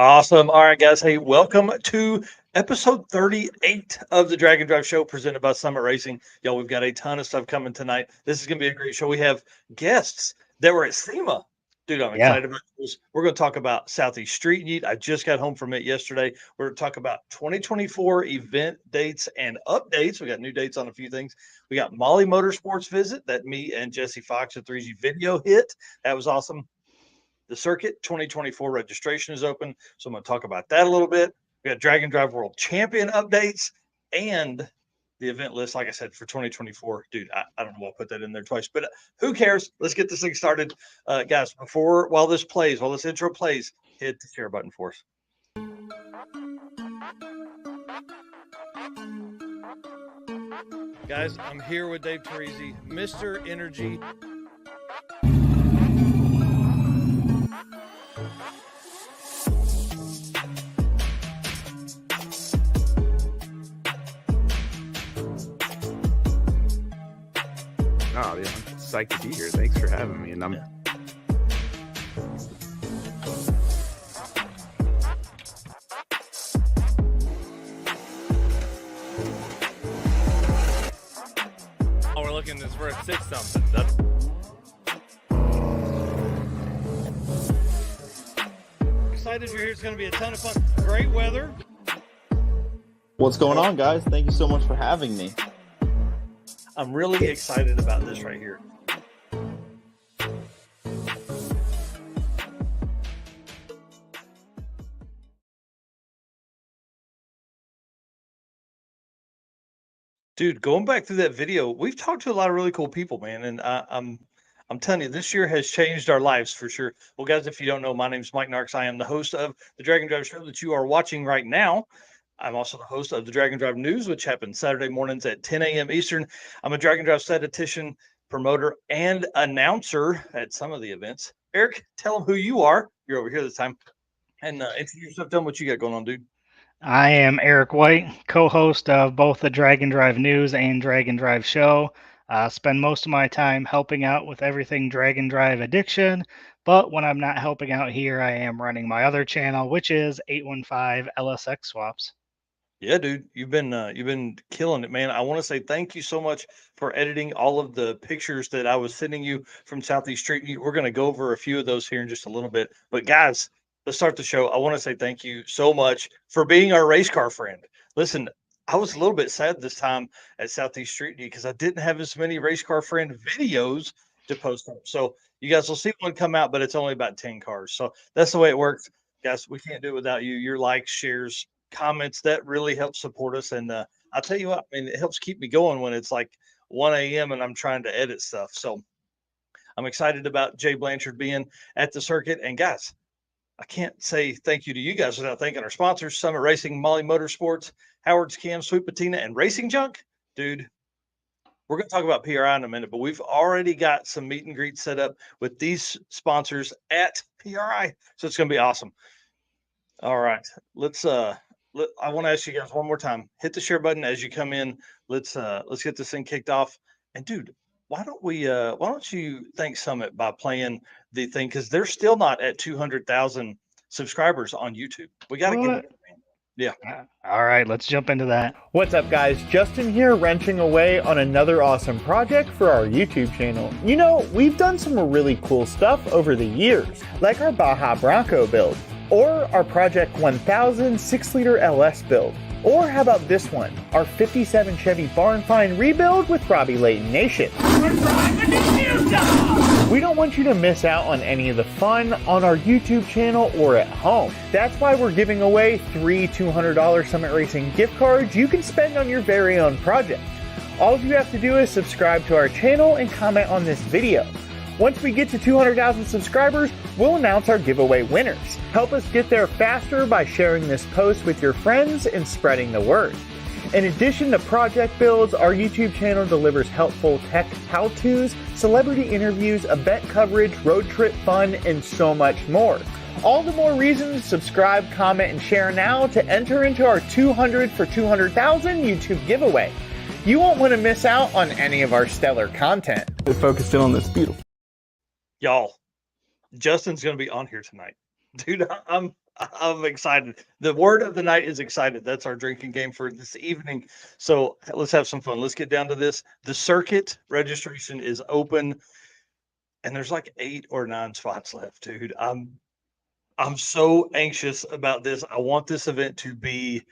Awesome. All right, guys. Hey, welcome to episode 38 of the Drag and Drive Show presented by Summit Racing. Y'all, we've got a ton of stuff coming tonight. This is going to be a great show. We have guests that were at SEMA. Dude, I'm Yeah. excited about this. We're going to talk about Southeast Street-N-Yeet. I just got home from it yesterday. We're going to talk about 2024 event dates and updates. We got new dates on a few things. We got Molly Motorsports visit that me and Jesse Fox at 3G Video hit. That was awesome. The circuit 2024 registration is open. So I'm going to talk about that a little bit. We got Drag and Drive World Champion updates and the event list, like I said, for 2024. Dude, I don't know why I put that in there twice, but who cares? Let's get this thing started. Guys, while this intro plays, hit the share button for us. Guys, I'm here with Dave Teresi, Mr. Energy. Oh, yeah, I'm psyched to be here. Thanks for having me. And I'm Oh, we're looking this. We're at 6 something. That's Excited you're here. It's going to be a ton of fun. Great weather. What's going on, guys? Thank you so much for having me. I'm really excited about this right here. Dude, going back through that video, we've talked to a lot of really cool people, man, and I'm telling you, this year has changed our lives for sure. Well, guys, if you don't know, my name is Mike Narks. I am the host of the Drag and Drive Show that you are watching right now. I'm also the host of the Drag and Drive News, which happens Saturday mornings at 10 a.m. Eastern. I'm a Drag and Drive statistician, promoter, and announcer at some of the events. Eric, tell them who you are. You're over here this time. And introduce yourself. Tell them what you got going on, dude. I am Eric White, co-host of both the Drag and Drive News and Drag and Drive Show. Spend most of my time helping out with everything Drag and Drive addiction, but when I'm not helping out here, I am running my other channel, which is 815 LSX Swaps. Yeah, dude, you've been killing it, man. I want to say thank you so much for editing all of the pictures that I was sending you from Southeast Street. We're going to go over a few of those here in just a little bit. But guys, let's start the show. I want to say thank you so much for being our race car friend. Listen, I was a little bit sad this time at Southeast Street-N-Yeet because I didn't have as many race car friend videos to post up. So you guys will see one come out, but it's only about 10 cars. So that's the way it works. Guys, we can't do it without you. Your likes, shares, comments, that really helps support us. And I'll tell you what, I mean, it helps keep me going when it's like 1 a.m. and I'm trying to edit stuff. So I'm excited about Jay Blanchard being at the circuit. And guys, I can't say thank you to you guys without thanking our sponsors, Summit Racing, Molly Motorsports, Howard's Cam, Sweet Patina, and Racing Junk. Dude, we're going to talk about PRI in a minute, but we've already got some meet and greet set up with these sponsors at PRI. So it's going to be awesome. All right, I want to ask you guys one more time. Hit the share button as you come in. Let's get this thing kicked off. And dude, why don't you thank Summit by playing the thing, because they're still not at 200,000 subscribers on YouTube. We got to give it. Yeah. All right, let's jump into that. What's up, guys? Justin here, wrenching away on another awesome project for our YouTube channel. You know, we've done some really cool stuff over the years, like our Baja Bronco build, or our Project 1000 6-liter LS build. Or how about this one, our 57 Chevy Barn Find rebuild with Robbie Layton Nation. We don't want you to miss out on any of the fun on our YouTube channel or at home. That's why we're giving away 3 $200 Summit Racing gift cards you can spend on your very own project. All you have to do is subscribe to our channel and comment on this video. Once we get to 200,000 subscribers, we'll announce our giveaway winners. Help us get there faster by sharing this post with your friends and spreading the word. In addition to project builds, our YouTube channel delivers helpful tech how-tos, celebrity interviews, event coverage, road trip fun, and so much more. All the more reasons to subscribe, comment, and share now to enter into our 200 for 200,000 YouTube giveaway. You won't want to miss out on any of our stellar content. We're focused in on this beautiful. Y'all, Justin's going to be on here tonight. Dude, I'm I'm excited. The word of the night is excited. That's our drinking game for this evening. So let's have some fun. Let's get down to this. The circuit registration is open, and there's like 8 or 9 spots left, dude. I'm so anxious about this. I want this event to be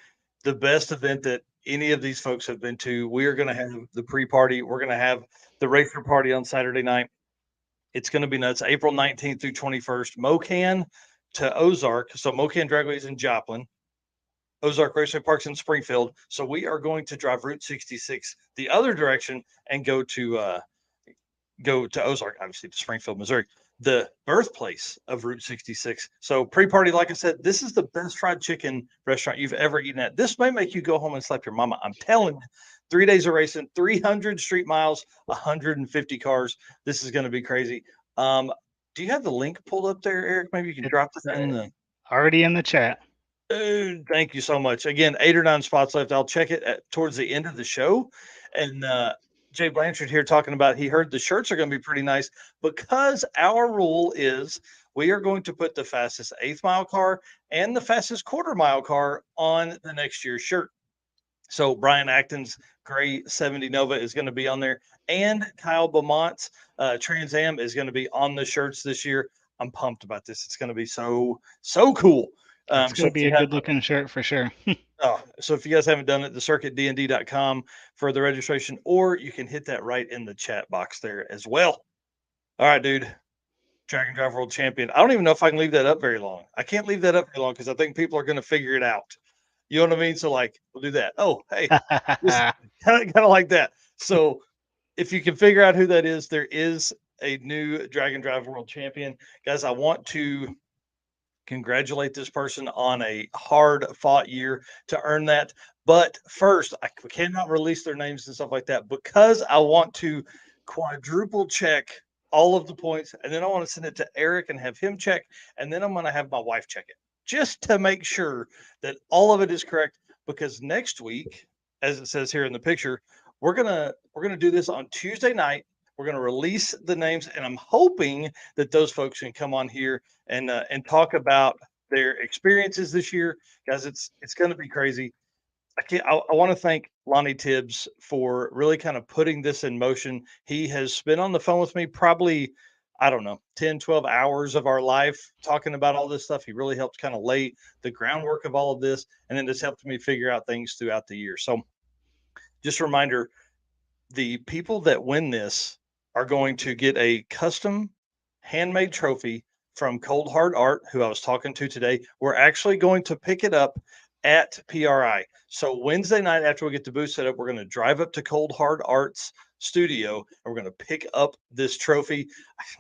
the best event that any of these folks have been to. We are going to have the pre-party. We're going to have the racer party on Saturday night. It's going to be nuts. April 19th through 21st. Mocan to Ozark. So Mocan Dragway is in Joplin. Ozark Raceway Park's in Springfield. So we are going to drive Route 66 the other direction and go to Ozark, obviously to Springfield, Missouri, the birthplace of Route 66. So pre-party, like I said, this is the best fried chicken restaurant you've ever eaten at. This may make you go home and slap your mama. I'm telling you. 3 days of racing, 300 street miles, 150 cars. This is going to be crazy. Do you have the link pulled up there, Eric? Maybe you can drop it in the already in the chat. Thank you so much. Again, 8 or 9 spots left. I'll check it towards the end of the show. And Jay Blanchard here talking about he heard the shirts are going to be pretty nice because our rule is we are going to put the fastest 8th mile car and the fastest quarter mile car on the next year's shirt. So Brian Acton's gray 70 Nova is going to be on there, and Kyle Beaumont's Trans Am is going to be on the shirts this year. I'm pumped about this. It's going to be so cool. It's going to be a good looking shirt for sure. So if you guys haven't done it, the circuitdnd.com for the registration, or you can hit that right in the chat box there as well. All right, dude. Drag and Drive World Champion. I don't even know if I can leave that up very long. I can't leave that up very long because I think people are going to figure it out. You know what I mean? So like, we'll do that. Oh, hey, kind of like that. So if you can figure out who that is, there is a new Drag and Drive World Champion. Guys, I want to congratulate this person on a hard fought year to earn that. But first, I cannot release their names and stuff like that because I want to quadruple check all of the points. And then I want to send it to Eric and have him check. And then I'm going to have my wife check it just to make sure that all of it is correct. Because next week, as it says here in the picture, we're gonna do this on Tuesday night. We're going to release the names, and I'm hoping that those folks can come on here and talk about their experiences this year, guys. It's going to be crazy. I want to thank Lonnie Tibbs for really kind of putting this in motion. He has been on the phone with me probably, I don't know, 10, 12 hours of our life talking about all this stuff. He really helped kind of lay the groundwork of all of this, and then just helped me figure out things throughout the year. So just a reminder, the people that win this are going to get a custom handmade trophy from Cold Hard Art, who I was talking to today. We're actually going to pick it up at PRI. So Wednesday night, after we get the booth set up, we're going to drive up to Cold Hard Art's studio, and we're going to pick up this trophy.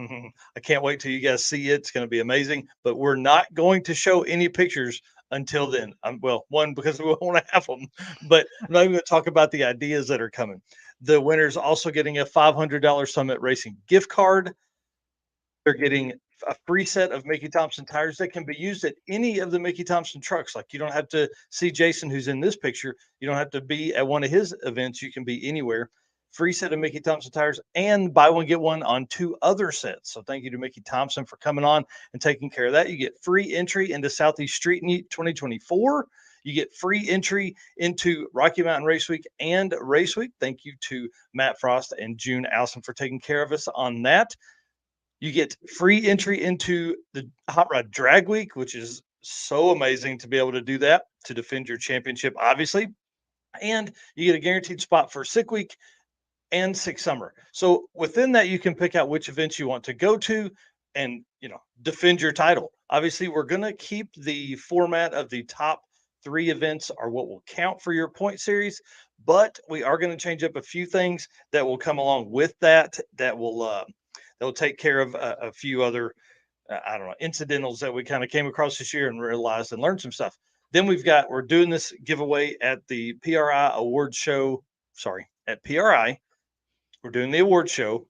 I can't wait till you guys see it. It's going to be amazing, but we're not going to show any pictures until then. Well, one, because we want to have them, but I'm not even going to talk about the ideas that are coming. The winner's also getting a $500 Summit Racing gift card. They're getting a free set of Mickey Thompson tires that can be used at any of the Mickey Thompson trucks. Like, you don't have to see Jason, who's in this picture. You don't have to be at one of his events. You can be anywhere. Free set of Mickey Thompson tires, and buy one, get one on 2 other sets. So thank you to Mickey Thompson for coming on and taking care of that. You get free entry into Southeast Street-N-Yeet 2024. You get free entry into Rocky Mountain Race Week and Race Week. Thank you to Matt Frost and June Allison for taking care of us on that. You get free entry into the Hot Rod Drag Week, which is so amazing to be able to do that, to defend your championship, obviously. And you get a guaranteed spot for Sick Week and Sick Summer. So within that, you can pick out which events you want to go to and, defend your title. Obviously, we're going to keep the format of the top 3 events are what will count for your point series, but we are going to change up a few things that will come along with that will take care of a few other, incidentals that we kind of came across this year and realized and learned some stuff. Then we're doing this giveaway at the PRI award show. At PRI, we're doing the award show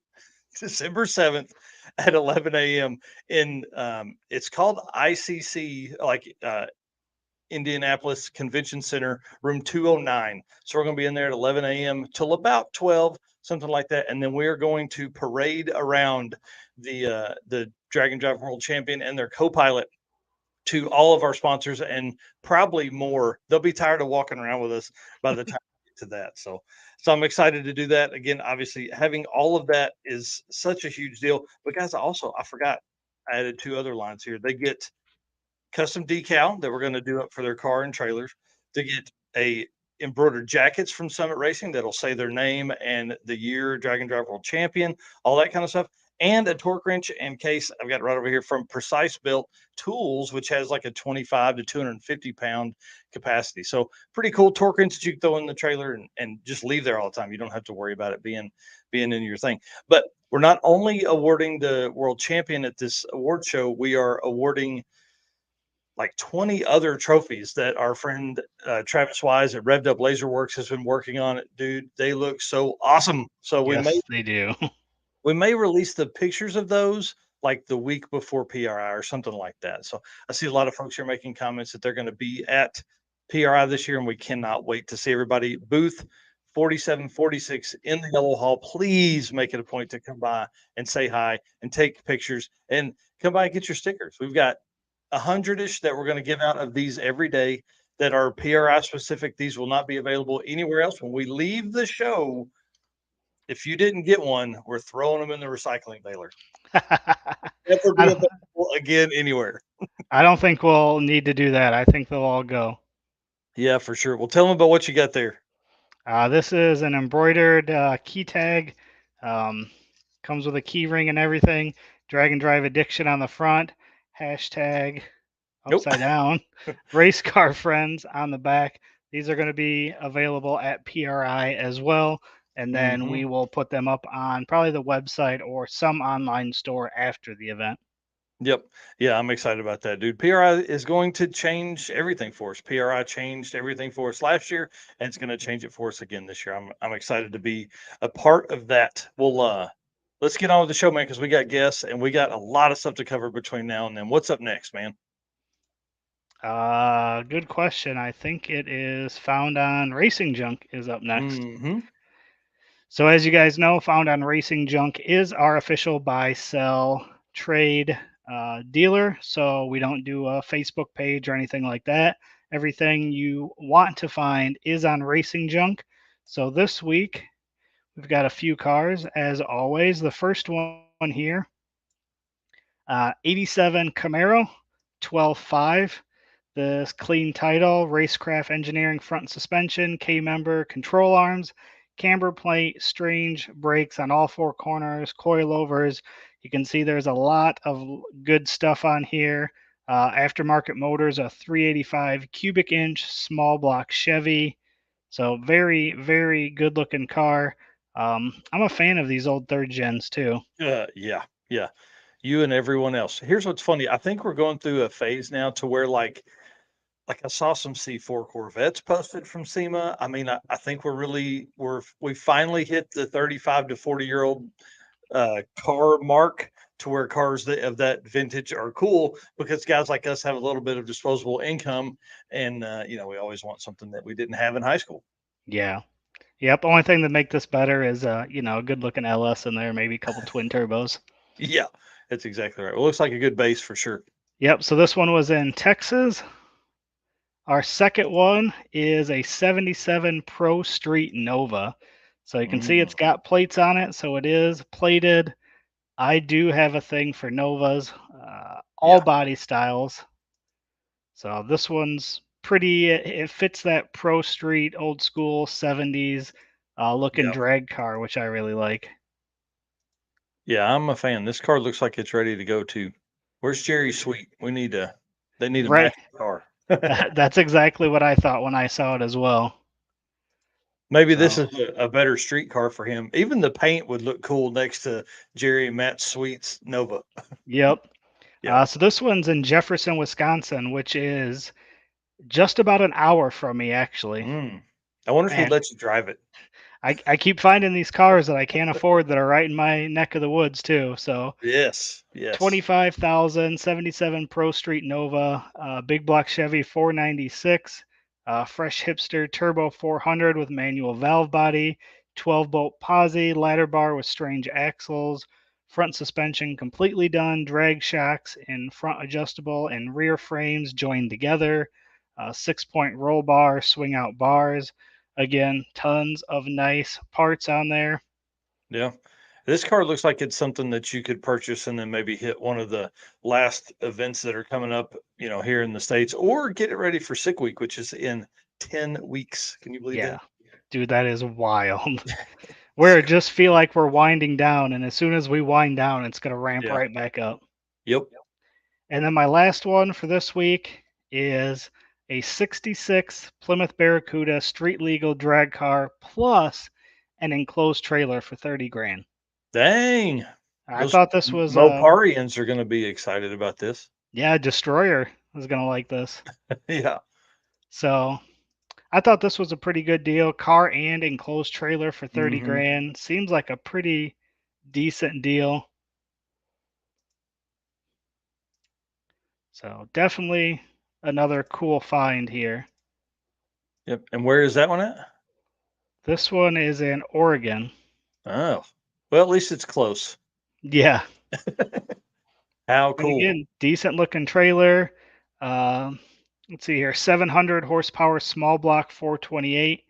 December 7th at 11 a.m. in, it's called ICC, Indianapolis Convention Center, room 209. So we're going to be in there at 11 a.m. till about 12, something like that. And then we are going to parade around the Drag and Drive World Champion and their co-pilot to all of our sponsors and probably more. They'll be tired of walking around with us by the time we get to that. So I'm excited to do that. Again, obviously having all of that is such a huge deal. But guys, I forgot, I added 2 other lines here. They get custom decal that we're going to do up for their car and trailers. They get a embroidered jackets from Summit Racing that'll say their name and the year Dragon Drive World Champion, all that kind of stuff. And a torque wrench and case I've got right over here from Precise Built Tools, which has like a 25 to 250 pound capacity. So pretty cool torque wrench that you can throw in the trailer and just leave there all the time. You don't have to worry about it being in your thing. But we're not only awarding the world champion at this award show, we are awarding like 20 other trophies that our friend Travis Wise at Revved Up Laser Works has been working on. It, dude, they look so awesome. So Yes, they do. we may release the pictures of those like the week before PRI or something like that. So I see a lot of folks here making comments that they're going to be at PRI this year, and we cannot wait to see everybody. Booth 4746 in the Yellow Hall. Please make it a point to come by and say hi and take pictures and come by and get your stickers. We've got 100-ish that we're going to give out of these every day that are PRI specific. These will not be available anywhere else. When we leave the show, if you didn't get one, we're throwing them in the recycling baler. Never be available again anywhere. I don't think we'll need to do that. I think they'll all go. Yeah, for sure. Well, tell them about what you got there. This is an embroidered key tag. Comes with a key ring and everything. Dragon Drive Addiction on the front. Hashtag upside down. Race car friends on the back. These are going to be available at PRI as well. And then we will put them up on probably the website or some online store after the event. Yep. Yeah, I'm excited about that, dude. PRI is going to change everything for us. PRI changed everything for us last year, and it's going to change it for us again this year. I'm excited to be a part of that. Well, let's get on with the show, man, because we got guests and we got a lot of stuff to cover between now and then. What's up next, man? Good question. I think it is Found on Racing Junk is up next. So as you guys know, Found on Racing Junk is our official buy, sell, trade dealer. So we don't do a Facebook page or anything like that. Everything you want to find is on Racing Junk. So this week, we've got a few cars, as always. The first one here, 87 Camaro, 12.5. This clean title, Racecraft Engineering front and suspension, K-member, control arms, camber plate, strange brakes on all 4 corners, coilovers. You can see there's a lot of good stuff on here. Aftermarket motors, a 385 cubic inch small block Chevy. So very, very good looking car. I'm a fan of these old third gens too. Yeah. You and everyone else. Here's what's funny. I think we're going through a phase now to where like I saw some C4 Corvettes posted from SEMA. I mean, I think we finally hit the 35 to 40-year-old car mark to where cars of that vintage are cool because guys like us have a little bit of disposable income and we always want something that we didn't have in high school. Yeah. Yep. Only thing that make this better is a good looking LS in there, maybe a couple twin turbos. Yeah, that's exactly right. Well, looks like a good base for sure. Yep. So this one was in Texas. Our second one is a 77 Pro Street Nova. So you can see it's got plates on it. So it is plated. I do have a thing for Novas, all body styles. So this one's pretty, it fits that Pro Street old school 70s looking drag car, which I really like. Yeah, I'm a fan. This car looks like it's ready to go too. Where's Jerry Sweet? They need a matching car. That's exactly what I thought when I saw it as well. Maybe this is a better street car for him. Even the paint would look cool next to Jerry and Matt Sweet's Nova. Yep. So this one's in Jefferson, Wisconsin, which is just about an hour from me, actually. I wonder if he'd let you drive it. I keep finding these cars that I can't afford that are right in my neck of the woods too. So yes. 25,000, 77 Pro Street Nova, big block Chevy 496, fresh hipster turbo 400 with manual valve body, 12 bolt posi, ladder bar with strange axles, Front suspension completely done. Drag shocks and front adjustable and rear frames joined together. 6-point roll bar, swing out bars. Again, tons of nice parts on there. Yeah. This car looks like it's something that you could purchase and then maybe hit one of the last events that are coming up, here in the States, or get it ready for Sick Week, which is in 10 weeks. Can you believe Yeah, that? dude, that is wild. Where it just feel like we're winding down, and as soon as we wind down, it's going to ramp Yeah. right back up. Yep. And then my last one for this week is a 66 Plymouth Barracuda street legal drag car plus an enclosed trailer for 30 grand. Dang. I Those thought this was Moparians are going to be excited about this. yeah, Destroyer is going to like this. Yeah. So I thought this was a pretty good deal. Car and enclosed trailer for 30 Mhm. grand. Seems like a pretty decent deal. So definitely another cool find here. Yep. And where is that one at? This one is in Oregon. Oh, well, at least it's close. Yeah. How And cool. again, decent looking trailer. Let's see here, 700 horsepower, small block 428,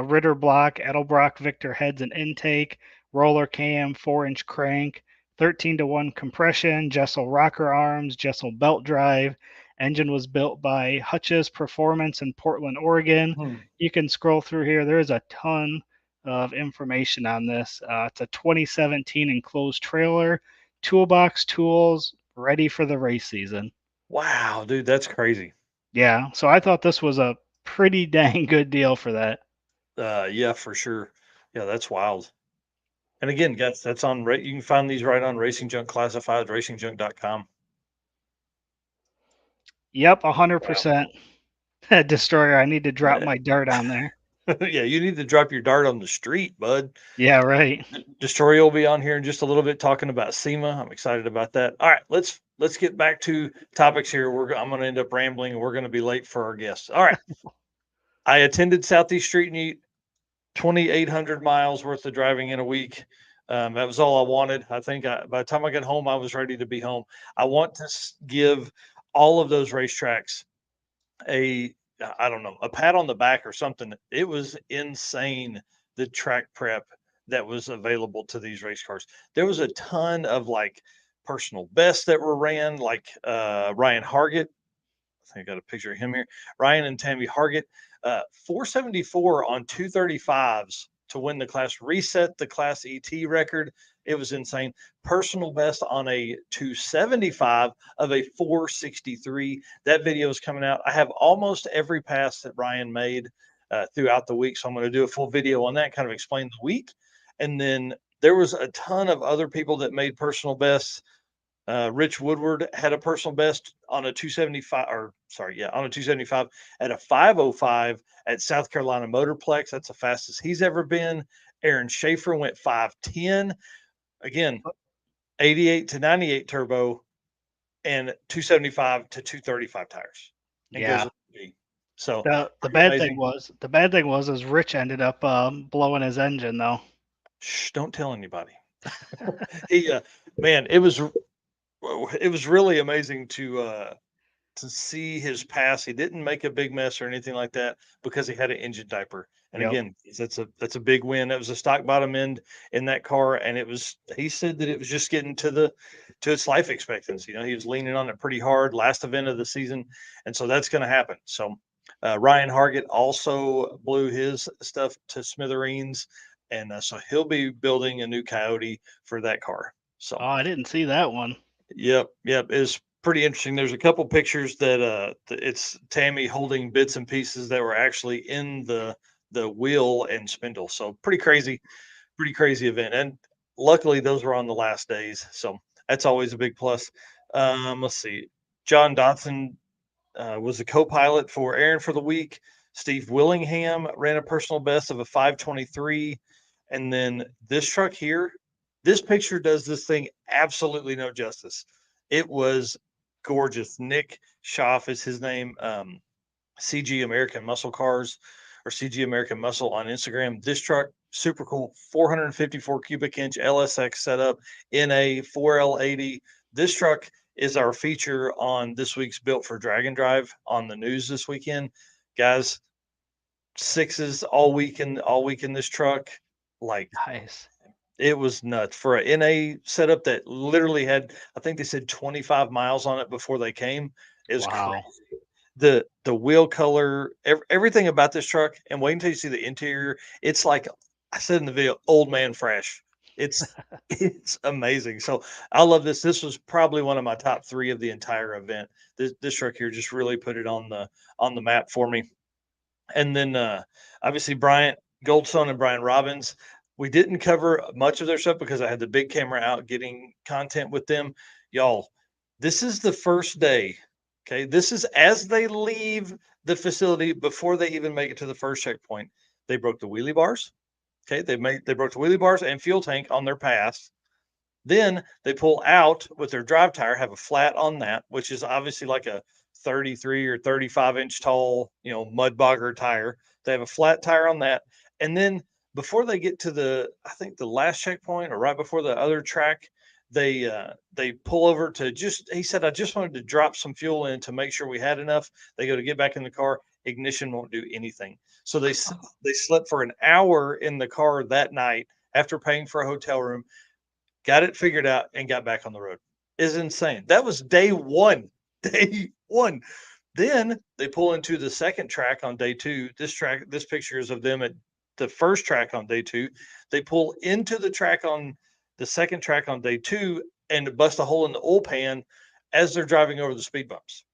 Ritter block, Edelbrock Victor heads and intake, roller cam, 4-inch crank, 13-to-1 compression, Jessel rocker arms, Jessel belt drive. Engine was built by Hutch's Performance in Portland, Oregon. Hmm. You can scroll through here. There's a ton of information on this. It's a 2017 enclosed trailer, toolbox tools, ready for the race season. Wow, dude, that's crazy. Yeah, so I thought this was a pretty dang good deal for that. Yeah, for sure. Yeah, that's wild. And again, guys, that's on you can find these right on Racing Junk Classified, racingjunk.com. Yep, 100%. Destroyer, I need to drop my dart on there. Yeah, you need to drop your dart on the street, bud. Yeah, right. Destroyer will be on here in just a little bit talking about SEMA. I'm excited about that. All right, let's get back to topics here. I'm going to end up rambling and we're going to be late for our guests. All right. I attended Southeast Street-N-Yeet, 2,800 miles worth of driving in a week. That was all I wanted. I think by the time I got home, I was ready to be home. I want to give all of those racetracks a pat on the back or something. It was insane, the track prep that was available to these race cars. There was a ton of like personal bests that were ran, like Ryan Hargett. I think I got a picture of him here. Ryan and Tammy Hargett, 474 on 235s to win the class, reset the Class ET record. It was insane. Personal best on a 275 of a 463. That video is coming out. I have almost every pass that Ryan made throughout the week, so I'm going to do a full video on that, kind of explain the week. And then there was a ton of other people that made personal bests. Rich Woodward had a personal best on a 275, on a 275 at a 505 at South Carolina Motorplex. That's the fastest he's ever been. Aaron Schaefer went 510. Again, 88 to 98 turbo and 275 to 235 tires. Yeah. So the bad thing was is Rich ended up blowing his engine though. Shh, don't tell anybody. Man, it was really amazing to see his pass. He didn't make a big mess or anything like that because he had an engine diaper. And again, that's a big win. That was a stock bottom end in that car, and he said that it was just getting to its life expectancy. He was leaning on it pretty hard last event of the season, and so that's going to happen. So Ryan Hargett also blew his stuff to smithereens, and so he'll be building a new Coyote for that car. So I didn't see that one. Yep. It's pretty interesting. There's a couple pictures that it's Tammy holding bits and pieces that were actually in the wheel and spindle. So pretty crazy event. And luckily those were on the last days. So that's always a big plus. Let's see. John Dotson was a co-pilot for Aaron for the week. Steve Willingham ran a personal best of a 523. And then this truck here, this picture does this thing absolutely no justice. It was gorgeous. Nick Schaff is his name. CG American Muscle Cars or CG American Muscle on Instagram. This truck, super cool, 454 cubic inch LSX setup in a 4L80. This truck is our feature on this week's Built for Drag and Drive on the news this weekend. Guys, sixes all week in this truck. Like, Nice. it was nuts for a NA setup that literally had, I think they said 25 miles on it before they came. It was Wow. crazy. The wheel color, everything about this truck, and wait until you see the interior. It's like I said in the video, old man fresh. It's it's amazing. So I love this. This was probably one of my top 3 of the entire event. This truck here just really put it on the map for me. And then obviously Bryant Goldstone and Brian Robbins. We didn't cover much of their stuff because I had the big camera out getting content with them. Y'all, this is the first day. Okay. This is as they leave the facility before they even make it to the first checkpoint. They broke the wheelie bars. Okay. They broke the wheelie bars and fuel tank on their pass. Then they pull out with their drive tire, have a flat on that, which is obviously like a 33 or 35-inch tall, mud bogger tire. They have a flat tire on that. And then before they get to I think the last checkpoint or right before the other track, they pull over to he said, I just wanted to drop some fuel in to make sure we had enough. They go to get back in the car. Ignition won't do anything. So they slept for an hour in the car that night after paying for a hotel room, got it figured out, and got back on the road. It's insane. That was day one. Day one. Then they pull into the second track on day 2. This picture is of them at the first track on day 2. They pull into the second track on day 2 and bust a hole in the oil pan as they're driving over the speed bumps.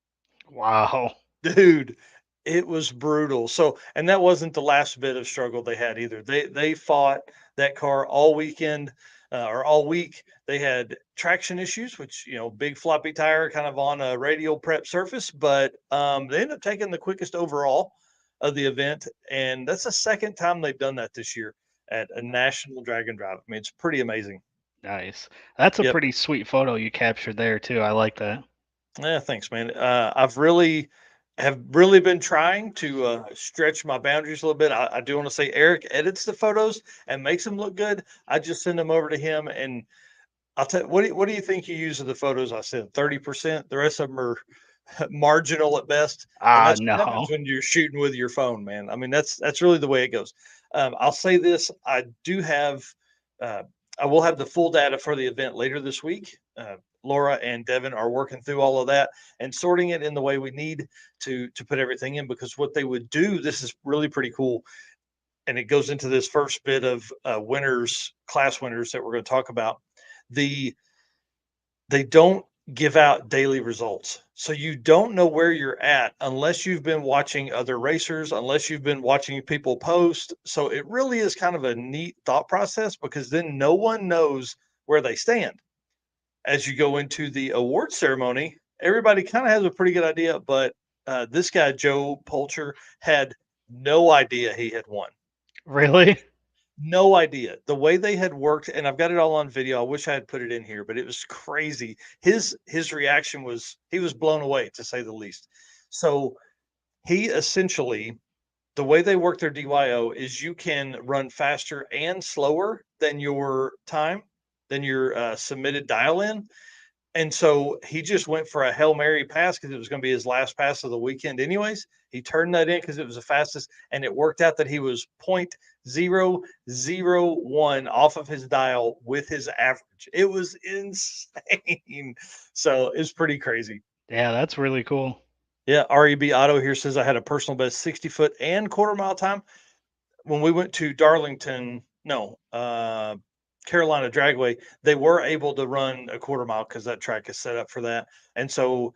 Wow. Dude, it was brutal. So, and that wasn't the last bit of struggle they had either. They fought that car all weekend. Or all week. They had traction issues, which, big floppy tire kind of on a radial prep surface, but they ended up taking the quickest overall of the event. And that's the second time they've done that this year at a national drag and drive. I mean, it's pretty amazing. Nice. That's a Yep. pretty sweet photo you captured there too. I like that. Yeah, thanks, man. I've really been trying to stretch my boundaries a little bit. I do want to say Eric edits the photos and makes them look good. I just send them over to him, and I'll tell you, what do you think you use of the photos I sent? 30%. The rest of them are marginal at best. And that's what No. happens when you're shooting with your phone, man. I mean, that's really the way it goes. I'll say this: I do have, I will have the full data for the event later this week. Laura and Devin are working through all of that and sorting it in the way we need to put everything in, because what they would do, this is really pretty cool. And it goes into this first bit of class winners that we're going to talk about. They don't give out daily results. So you don't know where you're at unless you've been watching other racers, unless you've been watching people post. So it really is kind of a neat thought process, because then no one knows where they stand. As you go into the award ceremony, everybody kind of has a pretty good idea, but this guy, Joe Polcher, had no idea he had won. Really? No idea. The way they had worked, and I've got it all on video. I wish I had put it in here, but it was crazy. His reaction was, he was blown away, to say the least. So he essentially, the way they work their DYO is you can run faster and slower than your time, than your submitted dial in. And so he just went for a Hail Mary pass because it was going to be his last pass of the weekend anyways. He turned that in because it was the fastest, and it worked out that he was 0.001 off of his dial with his average. It was insane. So it's pretty crazy. Yeah, that's really cool. Yeah, REB Auto here says I had a personal best 60-foot and quarter-mile time. When we went to Carolina Dragway, they were able to run a quarter mile because that track is set up for that. And so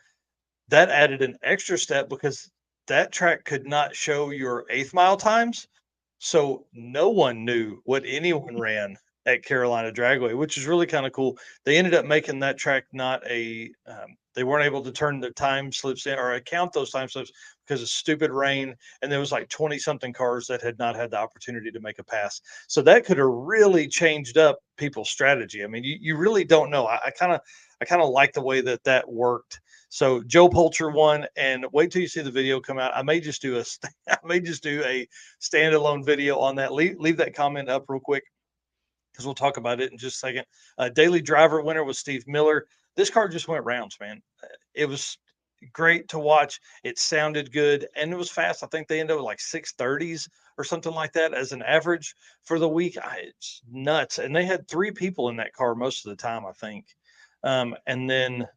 that added an extra step because that track could not show your 8th mile times. So no one knew what anyone ran at Carolina Dragway, which is really kind of cool. They ended up making that track they weren't able to turn the time slips in or account those time slips because of stupid rain. And there was like 20 something cars that had not had the opportunity to make a pass. So that could have really changed up people's strategy. I mean, you really don't know. I kind of like the way that worked. So Joe Poulter won, and wait till you see the video come out. I may just do a standalone video on that. Leave that comment up real quick because we'll talk about it in just a second. Daily driver winner was Steve Miller. This car just went rounds, man. It was great to watch. It sounded good and it was fast. I think they ended up with like 630s or something like that as an average for the week. It's nuts. And they had 3 people in that car most of the time, I think. And then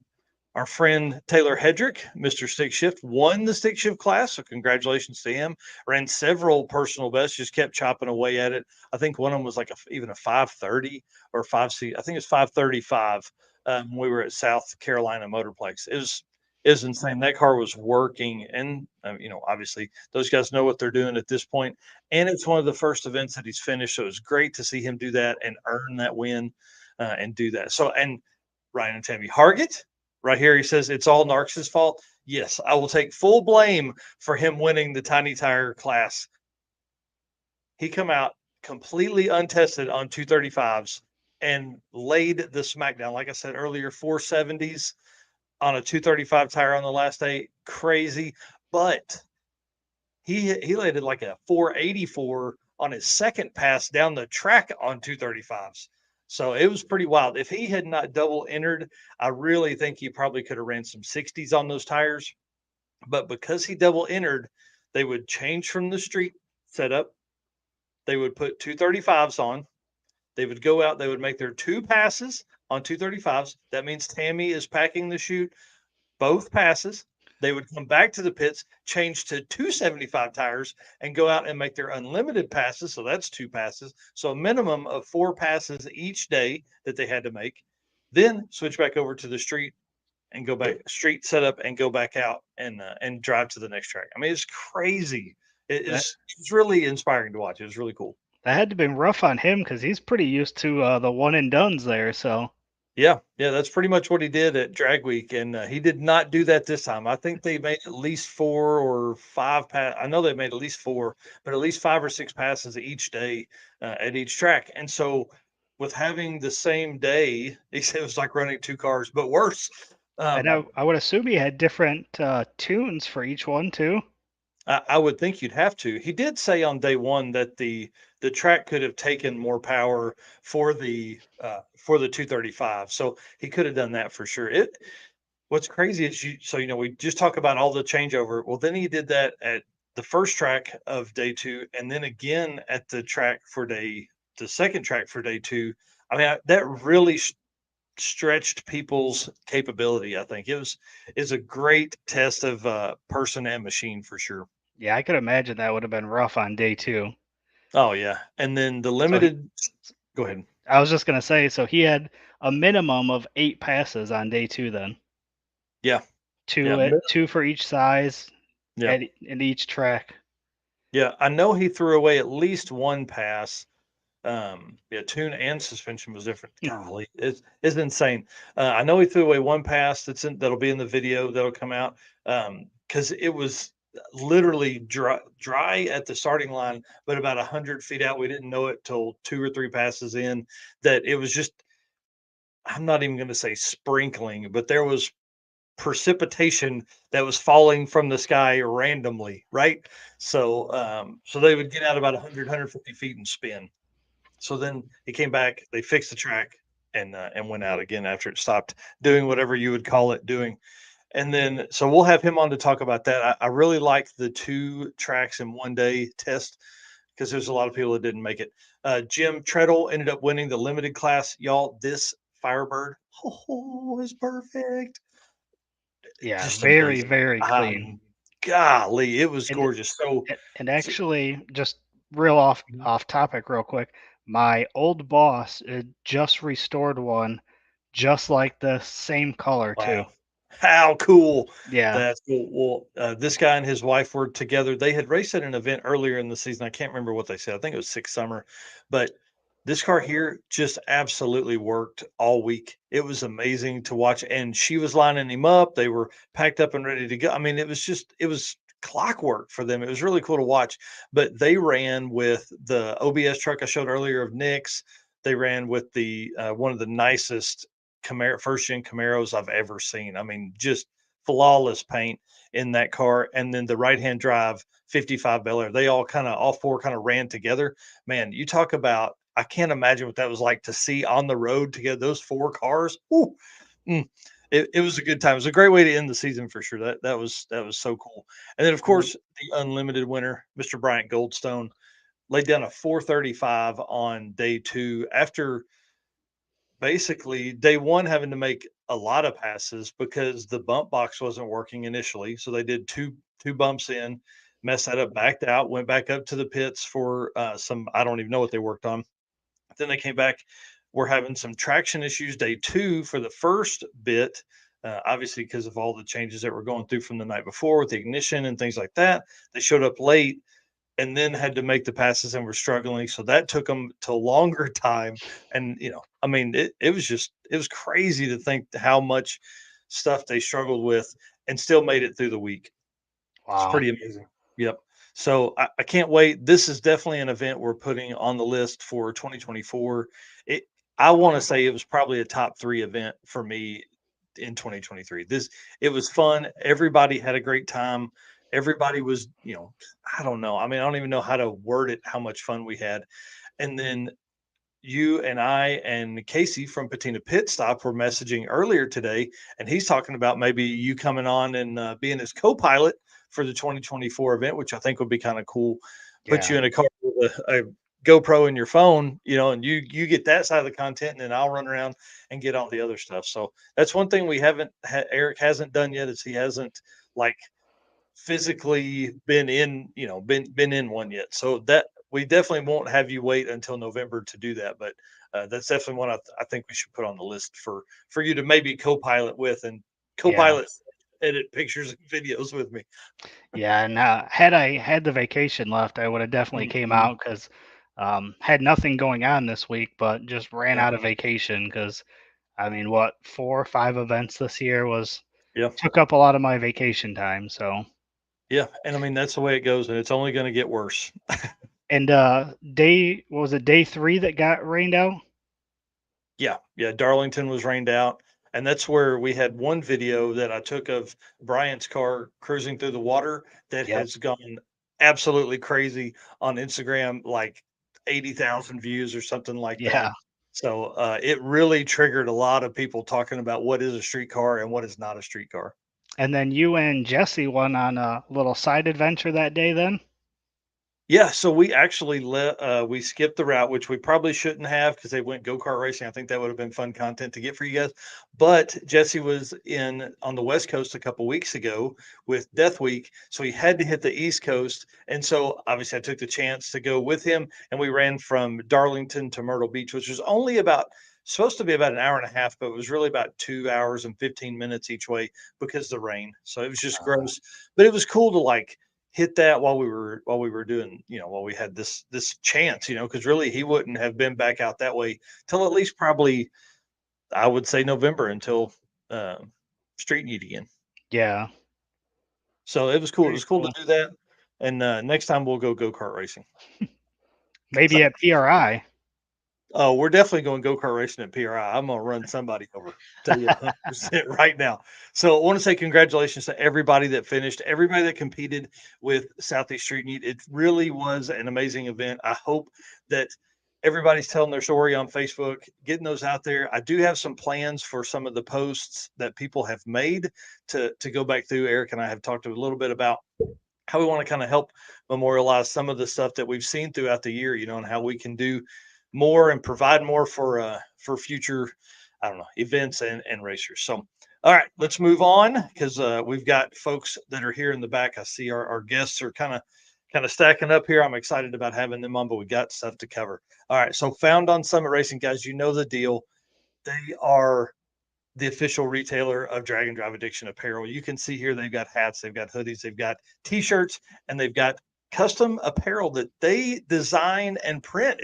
our friend Taylor Hedrick, Mr. Stick Shift, won the stick shift class. So congratulations to him. Ran several personal bests, just kept chopping away at it. I think one of them was like even a 530 or 5C. I think it's 535. When we were at South Carolina Motorplex. It was insane. That car was working. And, obviously those guys know what they're doing at this point. And it's one of the first events that he's finished. So it was great to see him do that and earn that win and do that. So, and Ryan and Tammy Hargett, right here, he says it's all Narks' fault. Yes, I will take full blame for him winning the tiny tire class. He come out completely untested on 235s and laid the smackdown. Like I said earlier, 470s on a 235 tire on the last day. Crazy. But he laid it like a 484 on his second pass down the track on 235s. So it was pretty wild. If he had not double entered, I really think he probably could have ran some 60s on those tires. But because he double entered, they would change from the street setup. They would put 235s on. They would go out. They would make their 2 passes on 235s. That means Tammy is packing the chute, both passes. They would come back to the pits, change to 275 tires, and go out and make their unlimited passes. So that's 2 passes. So a minimum of 4 passes each day that they had to make. Then switch back over to the street and go back street setup and go back out and drive to the next track. I mean, it's crazy. It's really inspiring to watch. It was really cool. That had to be rough on him because he's pretty used to the one and dones there. So yeah, that's pretty much what he did at Drag Week, and he did not do that this time. I think they made at least 4 or 5 pass. I know they made at least 4, but at least 5 or 6 passes each day at each track. And so, with having the same day, he said it was like running 2 cars, but worse. And I would assume he had different tunes for each one too. I would think you'd have to. He did say on day 1 that the track could have taken more power for the 235. So he could have done that for sure. What's crazy is we just talk about all the changeover. Well, then he did that at the first track of day 2, and then again at the second track for day 2. I mean, that really stretched people's capability. I think is a great test of person and machine for sure. Yeah, I could imagine that would have been rough on day 2. Oh yeah, and then the limited. Go ahead. I was just gonna say, so he had a minimum of 8 passes on day 2. Then. Yeah. 2 for each size. Yeah. In each track. Yeah, I know he threw away at least 1 pass. Tune and suspension was different. Golly, it's insane. I know he threw away 1 pass that'll be in the video that'll come out because it was literally dry at the starting line, but about 100 feet out. We didn't know it till 2 or 3 passes in that it was just, I'm not even going to say sprinkling, but there was precipitation that was falling from the sky randomly, right? So they would get out about 150 feet and spin. So then he came back, they fixed the track and went out again after it stopped doing whatever you would call it doing. And then, so we'll have him on to talk about that. I really like the 2 tracks in one day test because there's a lot of people that didn't make it. Jim Treadle ended up winning the limited class. Y'all, this Firebird, is perfect. Yeah, Just very, amazing. very clean. Golly, it was gorgeous. And actually, just real off topic real quick, my old boss just restored one just like the same color too. How cool. Yeah. That's cool. Well, this guy and his wife were together. They had raced at an event earlier in the season. I can't remember what they said. I think it was 6 summer, but this car here just absolutely worked all week. It was amazing to watch. And she was lining him up. They were packed up and ready to go. I mean, it was clockwork for them. It was really cool to watch, but they ran with the OBS truck I showed earlier of Nick's. They ran with the one of the nicest first gen Camaros I've ever seen. I mean, just flawless paint in that car. And then the right-hand drive 55 Bel Air, they all four kind of ran together. Man, you talk about, I can't imagine what that was like to see on the road together, those four cars. Ooh, it was a good time. It was a great way to end the season for sure. That was so cool. And then of course the unlimited winner, Mr. Bryant Goldstone, laid down a 435 on day 2 after basically day 1 having to make a lot of passes because the bump box wasn't working initially. So they did two bumps in, messed that up, backed out, went back up to the pits for some, I don't even know what they worked on. Then they came back. We're having some traction issues day 2 for the first bit, obviously because of all the changes that were going through from the night before with the ignition and things like that. They showed up late and then had to make the passes and were struggling. So that took them to longer time. And, I mean, it was crazy to think how much stuff they struggled with and still made it through the week. Wow. It's pretty amazing. Yep. So I can't wait. This is definitely an event we're putting on the list for 2024. I want to say it was probably a top 3 event for me in 2023. It was fun. Everybody had a great time. Everybody was, I don't know. I mean, I don't even know how to word it, how much fun we had. And then you and I and Casey from Patina Pit Stop were messaging earlier today, and he's talking about maybe you coming on and being his co-pilot for the 2024 event, which I think would be kind of cool. Put you in a car with a GoPro in your phone, and you get that side of the content, and then I'll run around and get all the other stuff. So that's one thing we haven't Eric hasn't done yet, is he hasn't like physically been in one yet. So that we definitely won't have you wait until November to do that. But that's definitely one I think we should put on the list for you to maybe co-pilot with and co-pilot edit pictures and videos with me. Yeah, and had I had the vacation left, I would have definitely came out because had nothing going on this week, but just ran out of vacation because, I mean, 4 or 5 events this year took up a lot of my vacation time. So yeah, and I mean that's the way it goes, and it's only going to get worse. And day 3 that got rained out? Yeah, Darlington was rained out. And that's where we had one video that I took of Brian's car cruising through the water that has gone absolutely crazy on Instagram, like 80,000 views or something like that. So it really triggered a lot of people talking about what is a street car and what is not a street car. And then you and Jesse went on a little side adventure that day then? Yeah, so we actually we skipped the route, which we probably shouldn't have because they went go-kart racing. I think that would have been fun content to get for you guys. But Jesse was on the West Coast a couple weeks ago with Death Week, so he had to hit the East Coast. And so obviously I took the chance to go with him, and we ran from Darlington to Myrtle Beach, which was only supposed to be about an hour and a half, but it was really about 2 hours and 15 minutes each way because of the rain. So it was just gross, but it was cool to hit that while we were doing, while we had this chance, because really he wouldn't have been back out that way till at least probably, I would say November until Street-N-Yeet again. Yeah. So it was cool. It was cool to do that. And next time we'll go-kart racing. Maybe at PRI. Oh, we're definitely going go-kart racing at PRI. I'm going to run somebody over, tell you 100% right now. So I want to say congratulations to everybody that finished, everybody that competed with Southeast Street-N-Yeet. It really was an amazing event. I hope that everybody's telling their story on Facebook, getting those out there. I do have some plans for some of the posts that people have made to go back through. Eric and I have talked a little bit about how we want to kind of help memorialize some of the stuff that we've seen throughout the year, and how we can do more and provide more for future, events and racers. So, all right, let's move on because we've got folks that are here in the back. I see our guests are kind of stacking up here. I'm excited about having them on, but we got stuff to cover. All right, so Found on Summit Racing, guys, you know the deal. They are the official retailer of Drag and Drive Addiction apparel. You can see here they've got hats, they've got hoodies, they've got T-shirts, and they've got custom apparel that they design and print.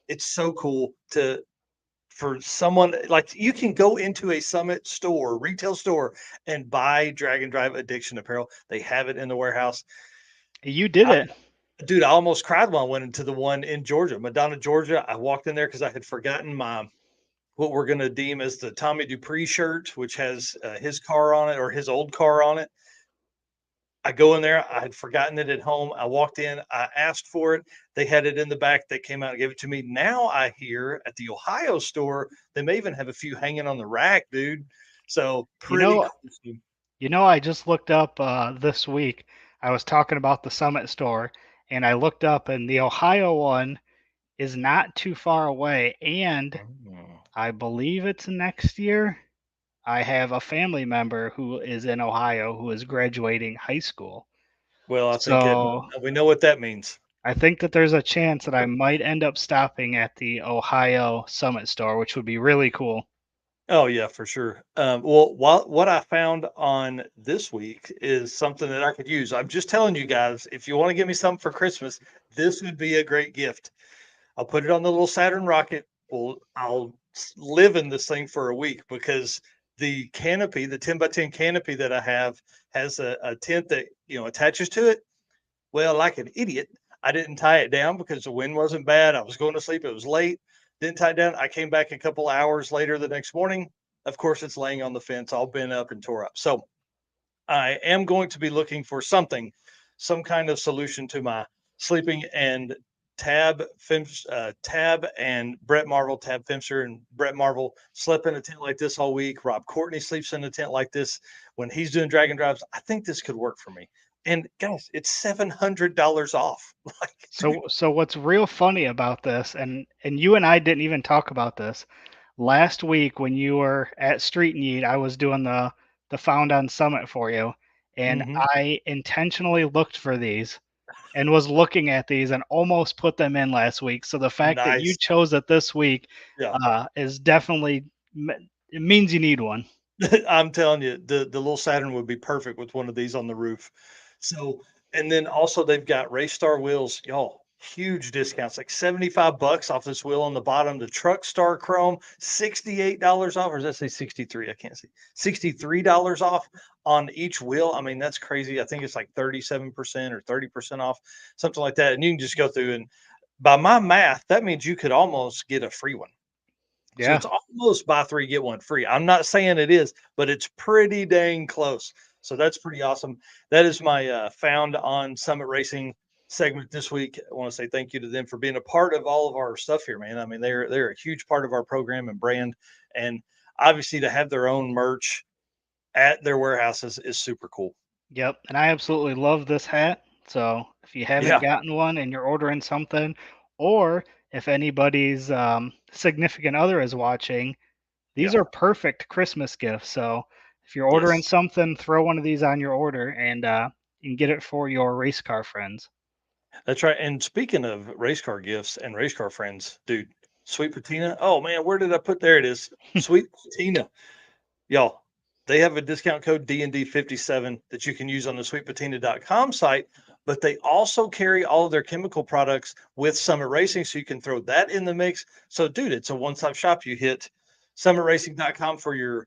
It's so cool for someone like you can go into a Summit store, retail store, and buy Drag and Drive Addiction apparel. They have it in the warehouse. You did it. Dude, I almost cried when I went into the one in Georgia, Madonna, Georgia. I walked in there because I had forgotten what we're going to deem as the Tommy Dupree shirt, which has his car on it or his old car on it. I go in there. I had forgotten it at home. I walked in. I asked for it. They had it in the back. They came out and gave it to me. Now I hear at the Ohio store, they may even have a few hanging on the rack, dude. So You pretty know, cool. I just looked up this week. I was talking about the Summit store, and I looked up, and the Ohio one is not too far away, and I believe it's next year. I have a family member who is in Ohio who is graduating high school. Well, I think So we know what that means. I think that there's a chance that I might end up stopping at the Ohio Summit store, which would be really cool. Oh yeah, for sure. Well, what I found on this week is something that I could use. I'm just telling you guys, if you want to give me something for Christmas, this would be a great gift. I'll put it on the little Saturn rocket. Well, I'll live in this thing for a week because the canopy, the 10 by 10 canopy that I have, has a tent that attaches to it. Well, like an idiot, I didn't tie it down because the wind wasn't bad. I was going to sleep. It was late. Didn't tie it down. I came back a couple hours later the next morning. Of course, it's laying on the fence, all bent up and tore up. So I am going to be looking for something, some kind of solution to my sleeping. And Tab and Brett Marvel, Tab Fimster and Brett Marvel slept in a tent like this all week. Rob Courtney sleeps in a tent like this when he's doing dragon drives. I think this could work for me. And guys, it's $700 off. So what's real funny about this, and you and I didn't even talk about this last week when you were at Street-N-Yeet. I was doing the Found on Summit for you, and I intentionally looked for these and was looking at these and almost put them in last week. So the fact that you chose it this week is definitely, it means you need one. I'm telling you, the little Saturn would be perfect with one of these on the roof. So, and then also they've got Race Star wheels, y'all. Huge discounts, like $75 off this wheel on the bottom. The Truck Star Chrome, $68 off, or does that say 63? I can't see. $63 off on each wheel. I mean, that's crazy. I think it's like 37% or 30% off, something like that. And you can just go through and by my math, that means you could almost get a free one. Yeah. So it's almost buy three, get one free. I'm not saying it is, but it's pretty dang close. So that's pretty awesome. That is my Found on Summit Racing segment this week. I want to say thank you to them for being a part of all of our stuff here, man. I mean, they're a huge part of our program and brand, and obviously to have their own merch at their warehouses is super cool. Yep, and I absolutely love this hat. So if you haven't gotten one and you're ordering something, or if anybody's significant other is watching, these are perfect Christmas gifts. So if you're ordering something, throw one of these on your order and you can get it for your race car friends. That's right. And speaking of race car gifts and race car friends, dude, Sweet Patina. Oh man, where did I put? There it is. Sweet Patina. Y'all, they have a discount code DND57 that you can use on the sweetpatina.com site, but they also carry all of their chemical products with Summit Racing, so you can throw that in the mix. So, dude, it's a one-stop shop. You hit summitracing.com for your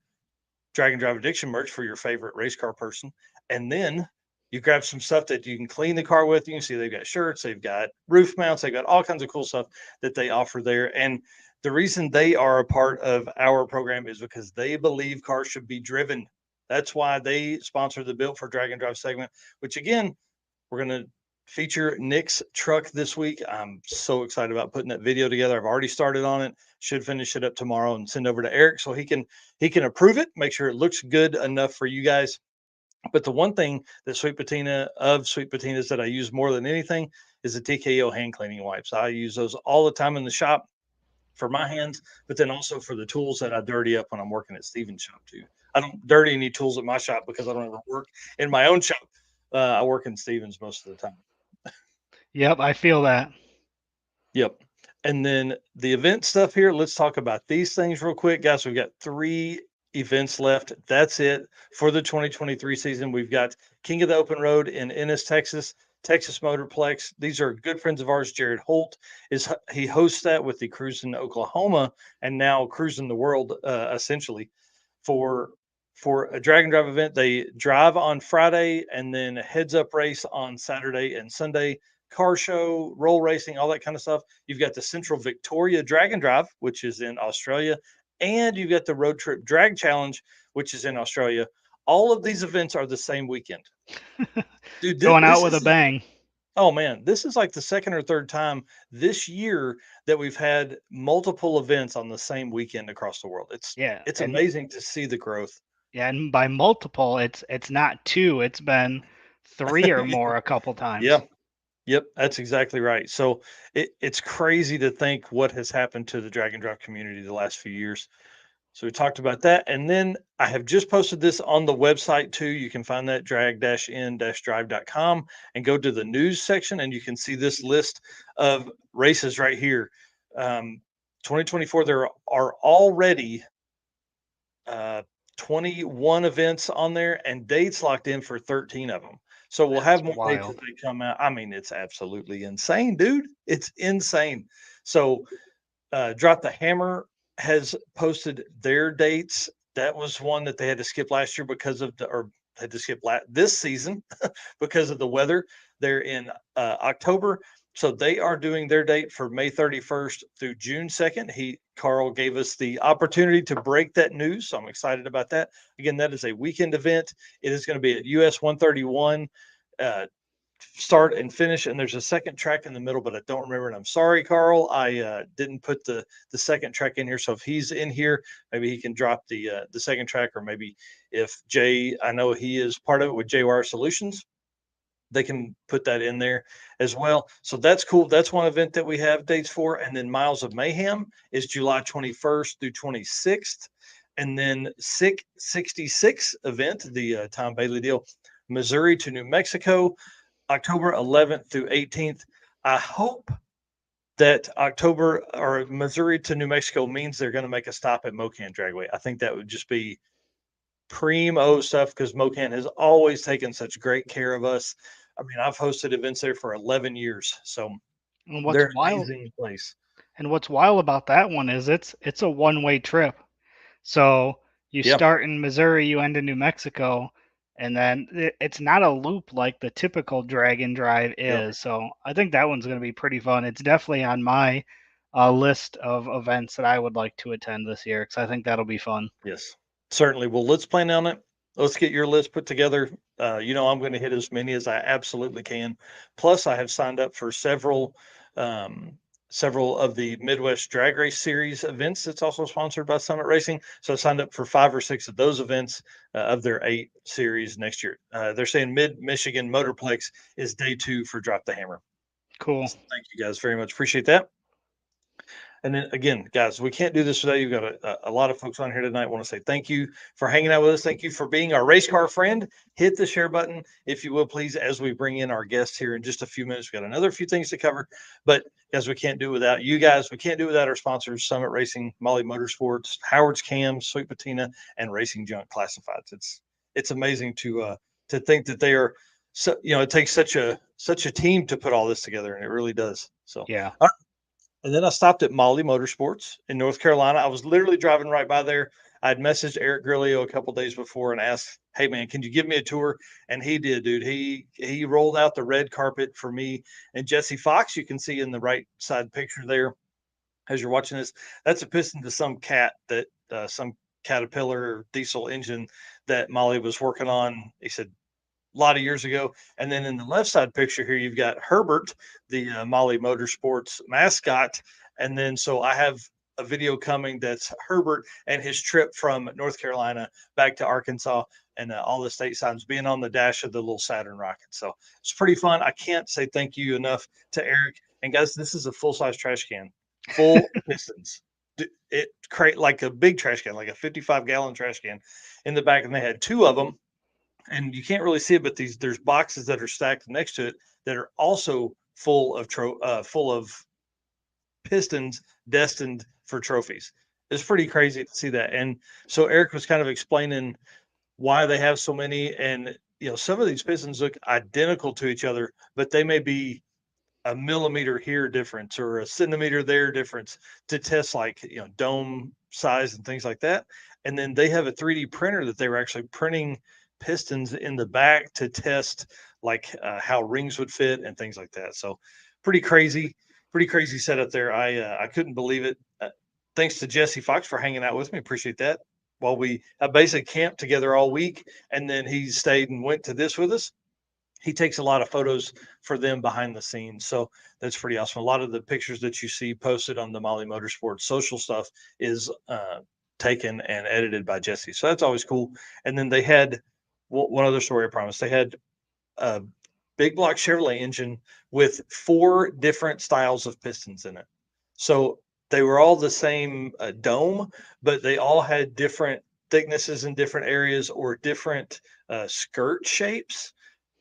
Dragon Drive Addiction merch for your favorite race car person, and then you grab some stuff that you can clean the car with. You can see they've got shirts, they've got roof mounts, they've got all kinds of cool stuff that they offer there. And the reason they are a part of our program is because they believe cars should be driven. That's why they sponsor the Built for Dragon Drive segment, which again, we're going to feature Nick's truck this week. I'm so excited about putting that video together. I've already started on it. Should finish it up tomorrow and send over to Eric so he can approve it, make sure it looks good enough for you guys. But the one thing that Sweet Patina of Sweet Patinas that I use more than anything is the TKO hand cleaning wipes. I use those all the time in the shop for my hands, but then also for the tools that I dirty up when I'm working at Steven's shop too. I don't dirty any tools at my shop because I don't ever work in my own shop. I work in Steven's most of the time. Yep, I feel that. Yep. And then the event stuff here, let's talk about these things real quick. Guys, we've got 3 events left. That's it for the 2023 season. We've got King of the Open Road in Ennis, Texas, Texas Motorplex. These are good friends of ours. Jared Holt he hosts that with the Cruise in Oklahoma and now Cruising the World, essentially for a Dragon Drive event. They drive on Friday and then a heads up race on Saturday and Sunday. Car show, roll racing, all that kind of stuff. You've got the Central Victoria Dragon Drive, which is in Australia, and you've got the Road Trip Drag Challenge, which is in Australia. All of these events are the same weekend. Dude, Going out this with a is bang. Oh man, this is like the second or third time this year that we've had multiple events on the same weekend across the world. Yeah, It's and amazing to see the growth. yeah, and by multiple, it's not two, it's been three or more a couple Yeah. times. Yep, that's exactly right. So it's crazy to think what has happened to the drag and drop community the last few years. So we talked about that. And then I have just posted this on the website too. You can find that drag-in-drive.com and go to the news section and you can see this list of races right here. 2024, there are already 21 events on there and dates locked in for 13 of them. So we'll have more dates as Wild. they come out. I mean, it's absolutely insane, dude. It's insane. So Drop the Hammer has posted their dates. That was one that they had to skip last year because of had to skip this season because of the weather. They're in October. So they are doing their date for May 31st through June 2nd. Carl gave us the opportunity to break that news. So I'm excited about that. Again, that is a weekend event. It is going to be at US 131. Start and finish, and there's a second track in the middle, but I don't remember it. I'm sorry, Carl. I didn't put the second track in here. So if he's in here, maybe he can drop the second track, or maybe if Jay, I know he is part of it with JWire Solutions, they can put that in there as well. So that's cool. That's one event that we have dates for. And then Miles of Mayhem is July 21st through 26th. And then SICK 66 event, the Tom Bailey deal, Missouri to New Mexico, October 11th through 18th. I hope that October or Missouri to New Mexico means they're going to make a stop at Mocan Dragway. I think that would just be primo stuff because Mocan has always taken such great care of us. I mean, I've hosted events there for 11 years, so And what's they're an wild amazing place. and what's wild about that one is it's a one-way trip. So you Yeah. start in Missouri, you end in New Mexico, and then it's not a loop like the typical drag and drive Yep. is. So I think that one's going to be pretty fun. It's definitely on my list of events that I would like to attend this year because I think that'll be fun. Yes, certainly. Well, let's plan on it. Let's get your list put together. I'm going to hit as many as I absolutely can. Plus, I have signed up for several of the Midwest Drag Race Series events. That's also sponsored by Summit Racing. So I signed up for 5 or 6 of those events of their 8 series next year. They're saying Mid-Michigan Motorplex is day 2 for Drop the Hammer. Cool. So thank you guys very much. Appreciate that. And then again, guys, we can't do this today. You've got a lot of folks on here tonight. I want to say thank you for hanging out with us. Thank you for being our race car friend. Hit the share button, if you will, please, as we bring in our guests here in just a few minutes. We got another few things to cover, but guys, we can't do it without you guys. We can't do it without our sponsors, Summit Racing, Molly Motorsports, Howard's Cams, Sweet Patina, and Racing Junk Classifieds. It's amazing to think that they are, so, it takes such a team to put all this together, and it really does. So Yeah. all right. And then I stopped at Molly Motorsports in North Carolina. I was literally driving right by there. I'd messaged Eric Grillo a couple days before and asked, "Hey man, can you give me a tour?" And he did, dude. He rolled out the red carpet for me and Jesse Fox. You can see in the right side picture there as you're watching this. That's a piston to some some Caterpillar diesel engine that Molly was working on. He said a lot of years ago. And then in the left side picture here, you've got Herbert, the Molly Motorsports mascot. And then so I have a video coming that's Herbert and his trip from North Carolina back to Arkansas and all the state signs being on the dash of the little Saturn rocket. So it's pretty fun. I can't say thank you enough to Eric. And guys, this is a full-size trash can, full pistons. It create like a big trash can, like a 55-gallon trash can in the back. And they had 2 of them. And you can't really see it, but there's boxes that are stacked next to it that are also full of pistons destined for trophies. It's pretty crazy to see that. And so Eric was kind of explaining why they have so many. And some of these pistons look identical to each other, but they may be a millimeter here difference or a centimeter there difference to test like dome size and things like that. And then they have a 3D printer that they were actually printing pistons in the back to test like how rings would fit and things like that. So pretty crazy setup there. I couldn't believe it. thanks to Jesse Fox for hanging out with me. Appreciate that. While we basically camped together all week, and then he stayed and went to this with us. He takes a lot of photos for them behind the scenes. So that's pretty awesome. A lot of the pictures that you see posted on the Molly Motorsports social stuff is taken and edited by Jesse. So that's always cool. And then they had one other story, I promise. They had a big block Chevrolet engine with 4 different styles of pistons in it. So they were all the same dome, but they all had different thicknesses in different areas or different skirt shapes.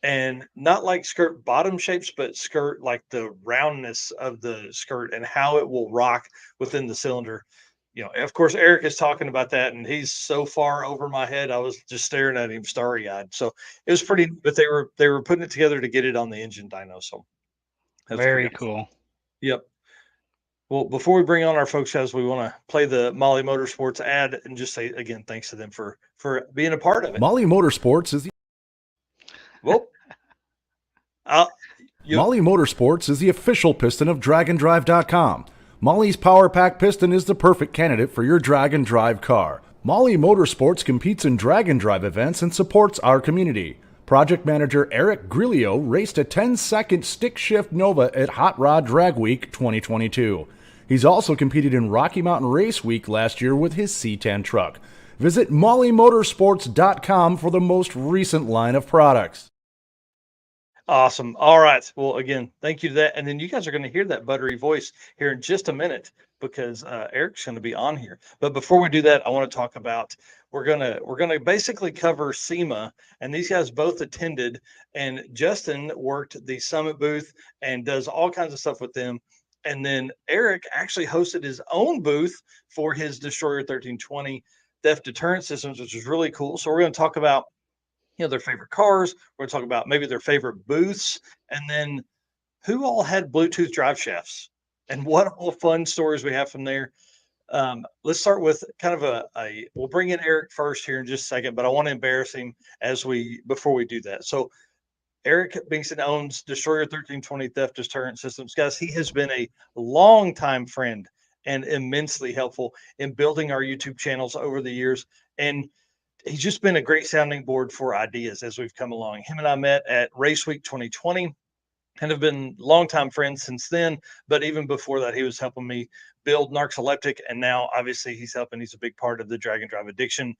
And not like skirt bottom shapes, but skirt like the roundness of the skirt and how it will rock within the cylinder. You know, of course, Eric is talking about that, and he's so far over my head. I was just staring at him starry-eyed. So it was pretty, but they were putting it together to get it on the engine dyno. So that's Very cool. Yep. Well, before we bring on our folks, guys, we want to play the Molly Motorsports ad and just say again, thanks to them for being a part of it. Molly Motorsports is the Well, Molly Motorsports is the official piston of DragonDrive.com. Molly's Power Pack piston is the perfect candidate for your drag and drive car. Molly Motorsports competes in drag and drive events and supports our community. Project manager Eric Grillo raced a 10-second stick shift Nova at Hot Rod Drag Week 2022. He's also competed in Rocky Mountain Race Week last year with his C10 truck. Visit mollymotorsports.com for the most recent line of products. Awesome. All right. Well, again, thank you to that. And then you guys are going to hear that buttery voice here in just a minute because Eric's going to be on here. But before we do that, I want to talk about we're gonna basically cover SEMA, and these guys both attended. And Justin worked the Summit booth and does all kinds of stuff with them. And then Eric actually hosted his own booth for his Destroyer 1320 theft deterrent systems, which is really cool. So we're going to talk about their favorite cars. We're going to talk about maybe their favorite booths, and then who all had Bluetooth drive shafts and what all fun stories we have from there. Let's start with kind of we'll bring in Eric first here in just a second, but I want to embarrass him before we do that. So Eric Bingston owns Destroyer 1320 theft deterrent systems. Guys, he has been a longtime friend and immensely helpful in building our YouTube channels over the years. And he's just been a great sounding board for ideas as we've come along. Him and I met at Race Week 2020 and have been longtime friends since then. But even before that, he was helping me build Narcoleptic. And now obviously he's helping. He's a big part of the Drag and Drive Addiction,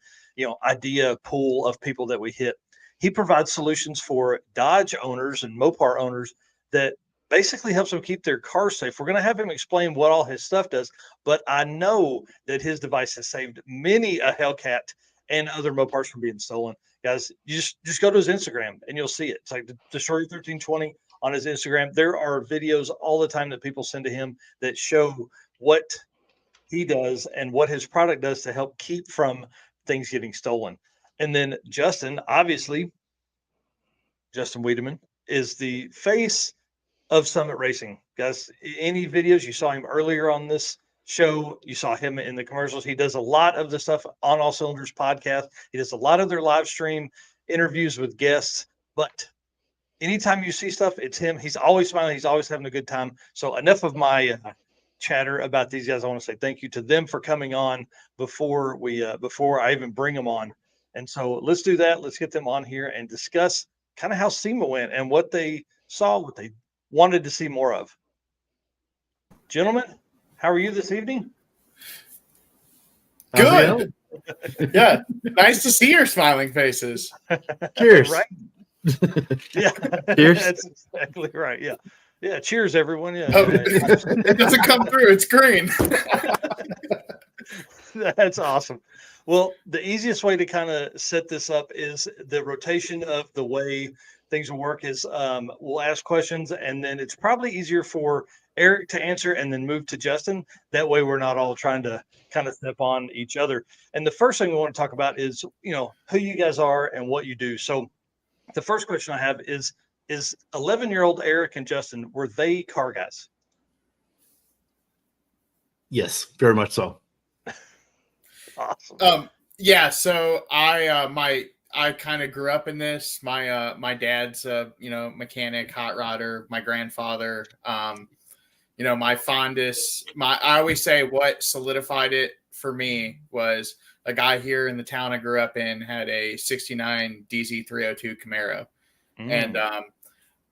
idea pool of people that we hit. He provides solutions for Dodge owners and Mopar owners that basically helps them keep their cars safe. We're going to have him explain what all his stuff does, but I know that his device has saved many a Hellcat and other Mopars from being stolen. Guys, you just go to his Instagram and you'll see it. It's like the Destroyer 1320 on his Instagram. There are videos all the time that people send to him that show what he does and what his product does to help keep from things getting stolen. And then Justin Wiedemann is the face of Summit Racing. Guys, any videos, you saw him earlier on this show, you saw him in the commercials. He does a lot of the stuff on All Cylinders podcast. He does a lot of their live stream interviews with guests, but anytime you see stuff, it's him. He's always smiling. He's always having a good time. So enough of my chatter about these guys. I want to say thank you to them for coming on before I even bring them on. And so let's do that. Let's get them on here and discuss kind of how SEMA went and what they saw, what they wanted to see more of. Gentlemen, how are you this evening? Good. Yeah. Nice to see your smiling faces. Cheers. Right? Yeah. Cheers. That's exactly right. Yeah. Yeah. Cheers, everyone. Yeah. Oh, it doesn't come through. It's green. That's awesome. Well, the easiest way to kind of set this up is the rotation of the way things will work is we'll ask questions, and then it's probably easier for Eric to answer and then move to Justin. That way we're not all trying to kind of step on each other. And the first thing we want to talk about is, who you guys are and what you do. So the first question I have is 11-year-old Eric and Justin, were they car guys? Yes, very much so. Awesome. Yeah. So I kind of grew up in this. My dad's mechanic, hot rodder. My grandfather, my fondest, I always say what solidified it for me was a guy here in the town I grew up in had a 69 DZ302 Camaro. And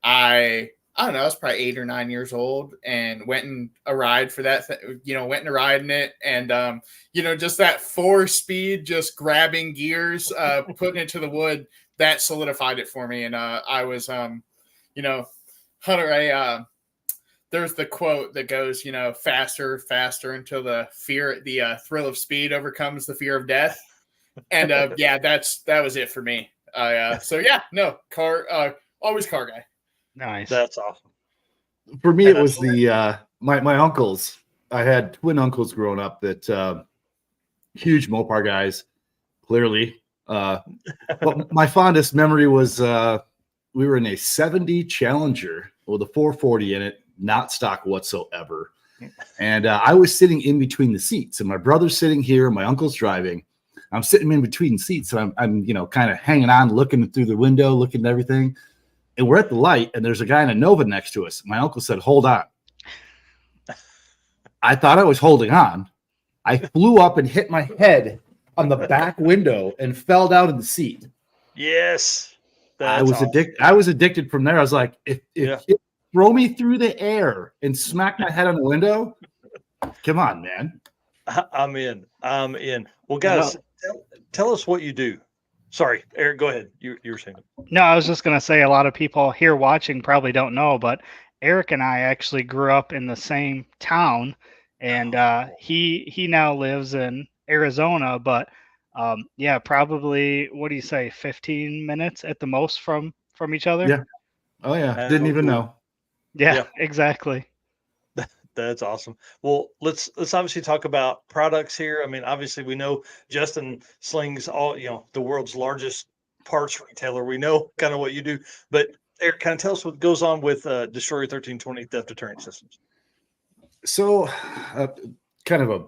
I don't know, I was probably 8 or 9 years old and went and a ride for that, went and a ride in it. And, just that 4-speed, just grabbing gears, putting it to the wood, that solidified it for me. And I was, Hunter, there's the quote that goes, faster, faster until the thrill of speed overcomes the fear of death. And that was it for me. Always car guy. Nice. That's awesome. For me, it was my uncles. I had twin uncles growing up that huge Mopar guys, clearly. But my fondest memory was we were in a 70 Challenger with a 440 in it, not stock whatsoever. And I was sitting in between the seats, and my brother's sitting here, my uncle's driving. I'm sitting in between seats, and I'm kind of hanging on, looking through the window, looking at everything. And we're at the light, and there's a guy in a Nova next to us. My uncle said, "Hold on." I thought I was holding on. I flew up and hit my head on the back window and fell down in the seat. Yes. I was addicted. I was addicted from there. I was like, if throw me through the air and smack my head on the window, come on, man. I'm in. Well, guys, tell us what you do. Sorry, Eric, go ahead. You were saying. No, I was just going to say a lot of people here watching probably don't know, but Eric and I actually grew up in the same town, and he now lives in Arizona, but probably, what do you say, 15 minutes at the most from each other? Yeah. Oh, yeah. Didn't even know. Yeah, exactly. That's awesome. Well, let's obviously talk about products here. I mean, obviously we know Justin slings all, the world's largest parts retailer. We know kind of what you do, but Eric, kind of tell us what goes on with Destroyer 1320 theft deterrent systems. So kind of a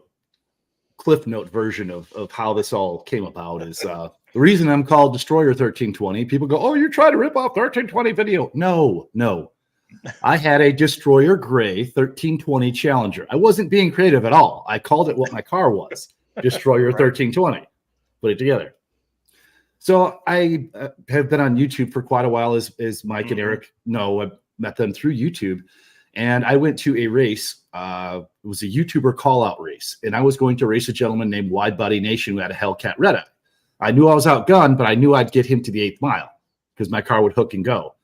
Cliff Note version of how this all came about is the reason I'm called Destroyer 1320. People go, "Oh, you're trying to rip off 1320 video." No. I had a Destroyer Gray 1320 Challenger. I wasn't being creative at all. I called it what my car was, Destroyer 1320. Put it together. So I have been on YouTube for quite a while, as Mike and Eric know. I met them through YouTube. And I went to a race. It was a YouTuber call-out race. And I was going to race a gentleman named Wide Body Nation who had a Hellcat Red Eye. I knew I was outgunned, but I knew I'd get him to the 8th mile because my car would hook and go.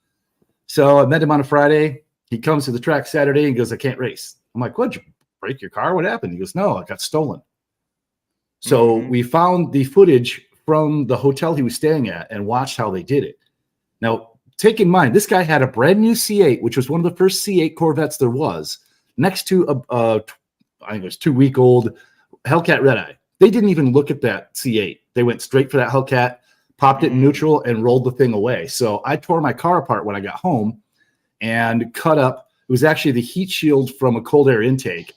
So I met him on a Friday. He comes to the track Saturday and goes, "I can't race." I'm like, "What'd you break your car? What happened?" He goes, "No, I got stolen." So we found the footage from the hotel he was staying at and watched how they did it. Now, take in mind, this guy had a brand new C8, which was one of the first C8 Corvettes there was, next to I think it was 2-week-old Hellcat Red Eye. They didn't even look at that C8. They went straight for that Hellcat, popped it in neutral, and rolled the thing away. So I tore my car apart when I got home and cut up. It was actually the heat shield from a cold air intake,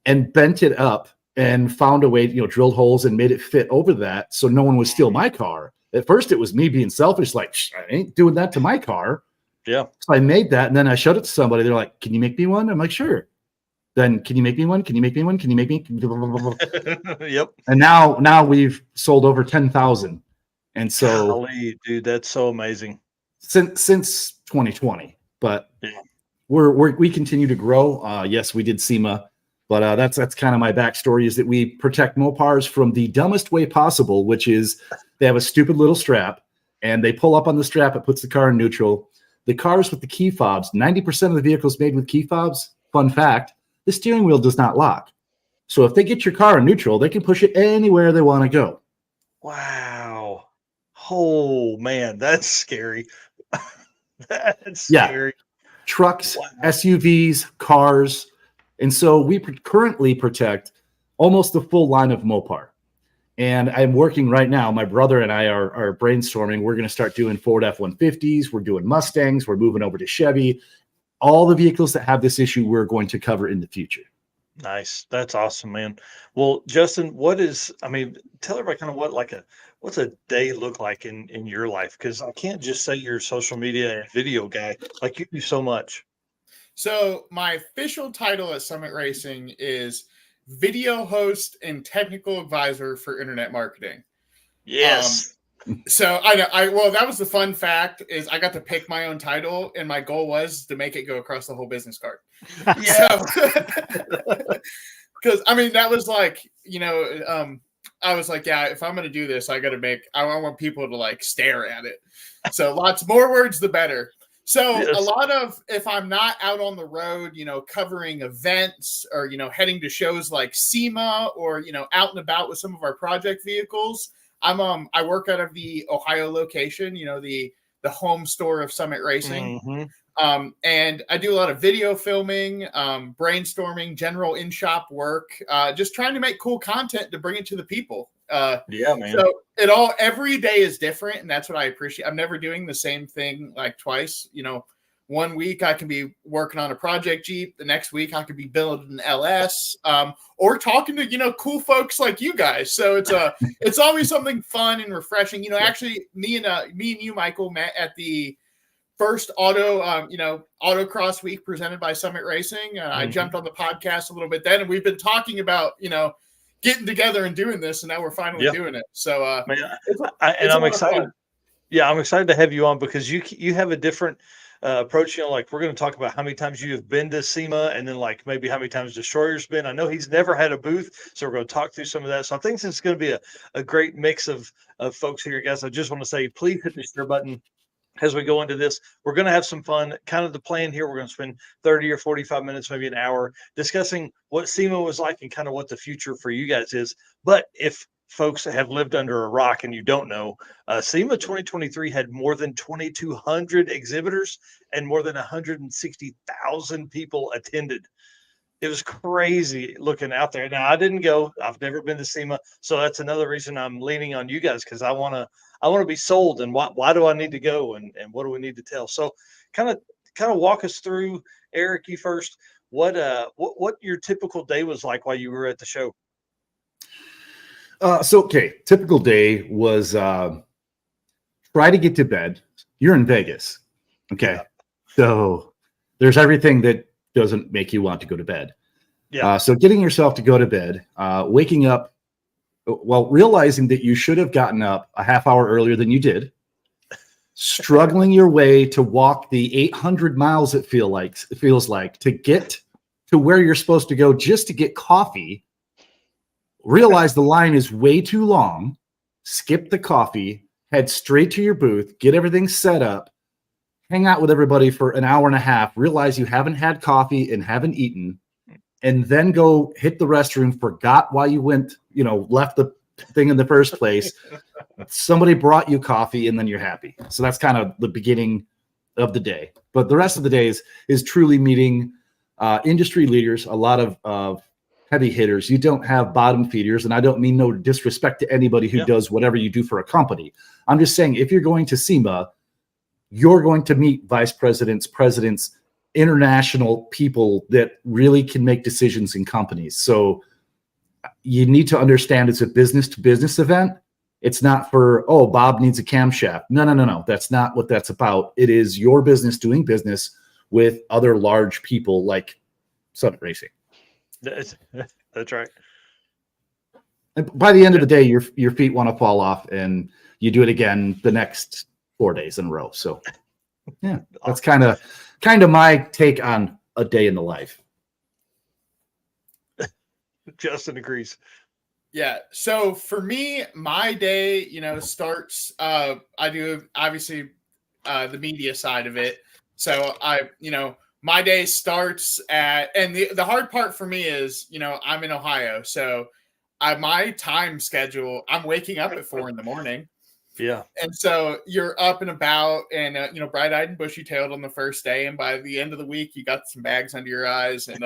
and bent it up and found a way, drilled holes and made it fit over that so no one would steal my car. At first, it was me being selfish, like, I ain't doing that to my car. Yeah. So I made that, and then I showed it to somebody. They're like, "Can you make me one?" I'm like, "Sure." Then, "Can you make me one? Can you make me one? Can you make me?" Yep. And now we've sold over 10,000. And so, golly, dude, that's so amazing. Since 2020, but we continue to grow. Yes, we did SEMA, but that's kind of my backstory, is that we protect Mopars from the dumbest way possible, which is they have a stupid little strap, and they pull up on the strap. It puts the car in neutral. The cars with the key fobs, 90% of the vehicles made with key fobs, fun fact, the steering wheel does not lock. So if they get your car in neutral, they can push it anywhere they want to go. Wow. Oh, man, that's scary. That's scary. Trucks, SUVs, cars. And so we currently protect almost the full line of Mopar. And I'm working right now. My brother and I are brainstorming. We're going to start doing Ford F-150s. We're doing Mustangs. We're moving over to Chevy. All the vehicles that have this issue, we're going to cover in the future. Nice. That's awesome, man. Well, Justin, tell everybody kind of what's a day look like in your life? Because I can't just say you're a social media and video guy. Like, you do so much. So my official title at Summit Racing is video host and technical advisor for internet marketing. Yes. So well, that was the fun fact is I got to pick my own title, and my goal was to make it go across the whole business card. Yeah. Because I mean, that was like, I was like, yeah, if I'm going to do this, I want people to like stare at it. So lots more words, the better. So Yes. a lot of, if I'm not out on the road, covering events or, heading to shows like SEMA or, out and about with some of our project vehicles, I work out of the Ohio location, the home store of Summit Racing. Mm-hmm. And I do a lot of video filming, brainstorming, general in-shop work, just trying to make cool content to bring it to the people. Yeah, man. So every day is different, and that's what I appreciate. I'm never doing the same thing like twice. 1 week I can be working on a project Jeep. The next week I could be building an LS, or talking to cool folks like you guys. So it's always something fun and refreshing. Actually, me and you, Michael, met at the first autocross week presented by Summit Racing. I jumped on the podcast a little bit then, and we've been talking about getting together and doing this, and now we're finally doing it. So, I'm excited. Yeah, I'm excited to have you on because you have a different approach. Like we're going to talk about how many times you have been to SEMA, and then like maybe how many times Destroyer's been. I know he's never had a booth, so we're going to talk through some of that. So I think it's going to be a great mix of folks here, guys. I just want to say, please hit the share button. As we go into this, we're going to have some fun. Kind of the plan here, we're going to spend 30 or 45 minutes, maybe an hour, discussing what SEMA was like and kind of what the future for you guys is. But if folks have lived under a rock and you don't know, SEMA 2023 had more than 2,200 exhibitors and more than 160,000 people attended. It was crazy looking out there. Now, I didn't go. I've never been to SEMA, so that's another reason I'm leaning on you guys because I want to be sold. And why do I need to go and what do we need to tell? So, kind of walk us through, Eric. You first. What your typical day was like while you were at the show? Typical day was try to get to bed. You're in Vegas, okay? Yeah. So there's everything that doesn't make you want to go to bed. Yeah. So getting yourself to go to bed, waking up, realizing that you should have gotten up a half hour earlier than you did, struggling your way to walk the 800 miles it feels like to get to where you're supposed to go just to get coffee, realize the line is way too long, skip the coffee, head straight to your booth, get everything set up, hang out with everybody for an hour and a half, realize you haven't had coffee and haven't eaten, and then go hit the restroom, forgot why you went, left the thing in the first place. Somebody brought you coffee, and then you're happy. So that's kind of the beginning of the day. But the rest of the day is truly meeting industry leaders, a lot of heavy hitters. You don't have bottom feeders, and I don't mean no disrespect to anybody who does whatever you do for a company. I'm just saying if you're going to SEMA, you're going to meet vice presidents, presidents, international people that really can make decisions in companies. So you need to understand it's a business-to-business event. It's not for, Bob needs a camshaft. No. That's not what that's about. It is your business doing business with other large people like Summit Racing. That's right. And by the end of the day, your feet want to fall off, and you do it again the next 4 days in a row. So yeah, that's kind of my take on a day in the life. Justin agrees. Yeah. So for me, my day, starts, I do obviously the media side of it. So my day starts and the hard part for me is, I'm in Ohio. So my time schedule, I'm waking up at 4 a.m. Yeah. And so you're up and about and, bright-eyed and bushy-tailed on the first day. And by the end of the week, you got some bags under your eyes. And,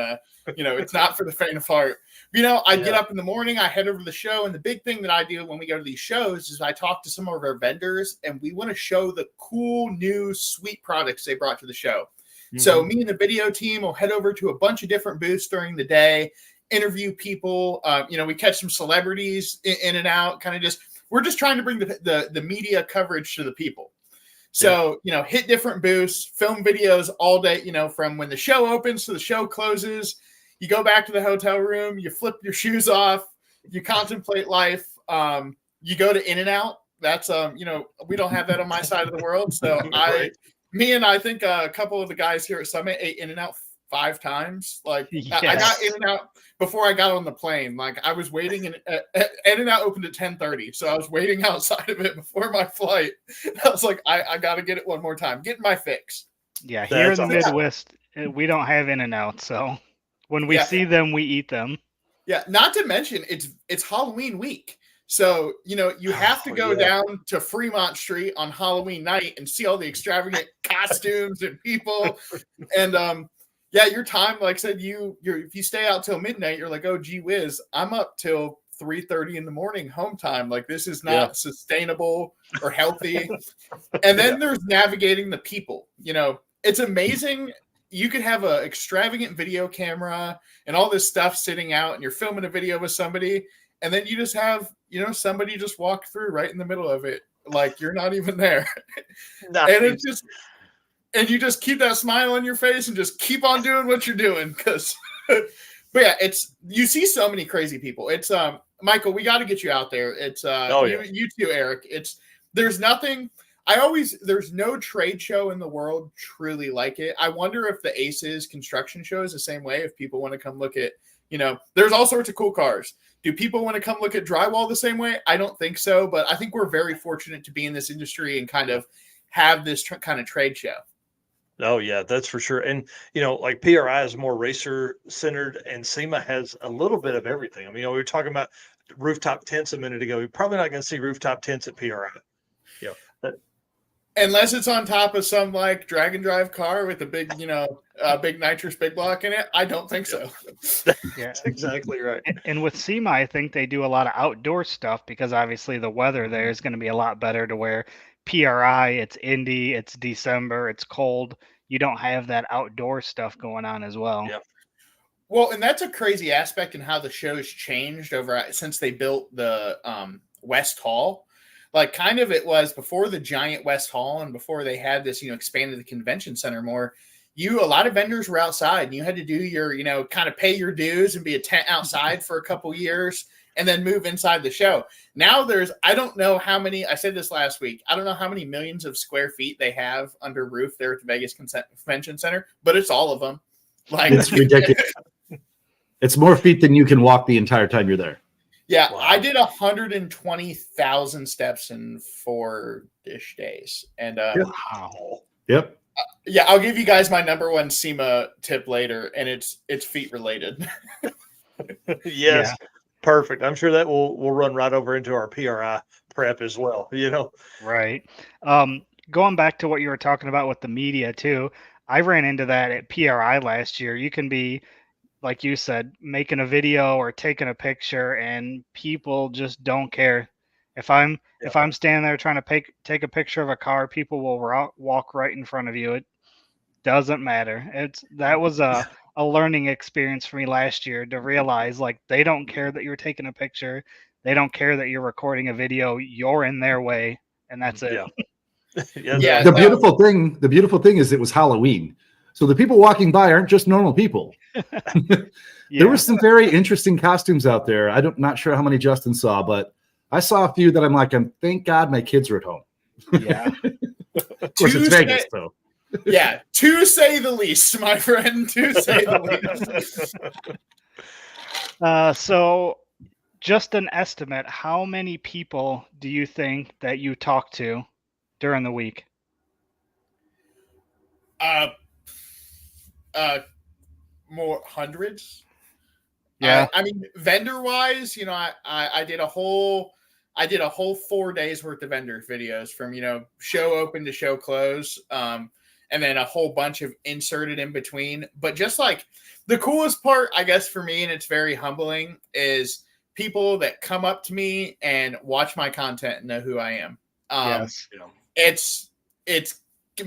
it's not for the faint of heart. I get up in the morning, I head over to the show. And the big thing that I do when we go to these shows is I talk to some of our vendors. And we want to show the cool, new, sweet products they brought to the show. Mm-hmm. So me and the video team will head over to a bunch of different booths during the day, interview people. We catch some celebrities in and out, kind of just – we're just trying to bring the media coverage to the people. So, hit different booths, film videos all day, from when the show opens to the show closes. You go back to the hotel room, you flip your shoes off, you contemplate life. You go to In-N-Out. That's, we don't have that on my side of the world. So I think a couple of the guys here at Summit ate In-N-Out 5 times. Like I got In-N-Out before I got on the plane. Like I was waiting, and In-N-Out opened at 10:30, so I was waiting outside of it before my flight. I was like, I got to get it one more time, get my fix. Yeah, here in the Midwest, we don't have In-N-Out, so when we see them, we eat them. Yeah, not to mention it's Halloween week. So, you have to go down to Fremont Street on Halloween night and see all the extravagant costumes and people. And your time, like I said, if you stay out till midnight, you're like, oh, gee whiz, I'm up till 3:30 in the morning home time. Like, this is not sustainable or healthy. And then there's navigating the people. It's amazing. You could have an extravagant video camera and all this stuff sitting out, and you're filming a video with somebody, and then you just have, somebody just walk through right in the middle of it. Like you're not even there. And you just keep that smile on your face and just keep on doing what you're doing. But yeah, you see so many crazy people. It's, Michael, we got to get you out there. It's, you too, Eric. There's no trade show in the world truly like it. I wonder if the Aces construction show is the same way. If people want to come look at, there's all sorts of cool cars. Do people want to come look at drywall the same way? I don't think so, but I think we're very fortunate to be in this industry and kind of have this kind of trade show. Oh yeah, that's for sure. And like PRI is more racer centered, and SEMA has a little bit of everything. I mean, we were talking about rooftop tents a minute ago. We're probably not going to see rooftop tents at PRI. Unless it's on top of some like drag and drive car with a big, big nitrous big block in it. I don't think so. That's exactly right. And with SEMA, I think they do a lot of outdoor stuff because obviously the weather there is going to be a lot better to where PRI, it's Indy, it's December, it's cold. You don't have that outdoor stuff going on as well. Yeah. Well, and that's a crazy aspect in how the show's changed since they built the West Hall. Like kind of it was before the giant West Hall and before they had this, expanded the convention center more, a lot of vendors were outside and you had to do your, kind of pay your dues and be a tent outside for a couple years and then move inside the show. Now I don't know how many, I said this last week, I don't know how many millions of square feet they have under roof there at the Vegas Convention Center, but it's all of them. Like it's ridiculous. It's more feet than you can walk the entire time you're there. Yeah, wow. I did 120,000 steps in 4-ish days. And wow. Yep. Yeah, I'll give you guys my number one SEMA tip later, and it's feet related. Yes, yeah. Perfect. I'm sure that will run right over into our PRI prep as well, Right. Going back to what you were talking about with the media too, I ran into that at PRI last year. You can be, like you said, making a video or taking a picture and people just don't care. If I'm standing there trying to take a picture of a car, people will walk right in front of you. It doesn't matter. That was a learning experience for me last year to realize like they don't care that you're taking a picture. They don't care that you're recording a video. You're in their way, and that's it. Yeah. The beautiful thing is it was Halloween. So the people walking by aren't just normal people. There were some very interesting costumes out there. I'm not sure how many Justin saw, but I saw a few that I'm like, thank God my kids are at home. Yeah. Of course, it's Vegas, though. Yeah, to say the least, my friend, to say the least. So just an estimate, how many people do you think that you talked to during the week? More hundreds. Yeah. I mean, vendor wise, I did a whole 4 days worth of vendor videos from, show open to show close. And then a whole bunch of inserted in between. But just like the coolest part, I guess, for me, and it's very humbling, is people that come up to me and watch my content and know who I am. Yes. It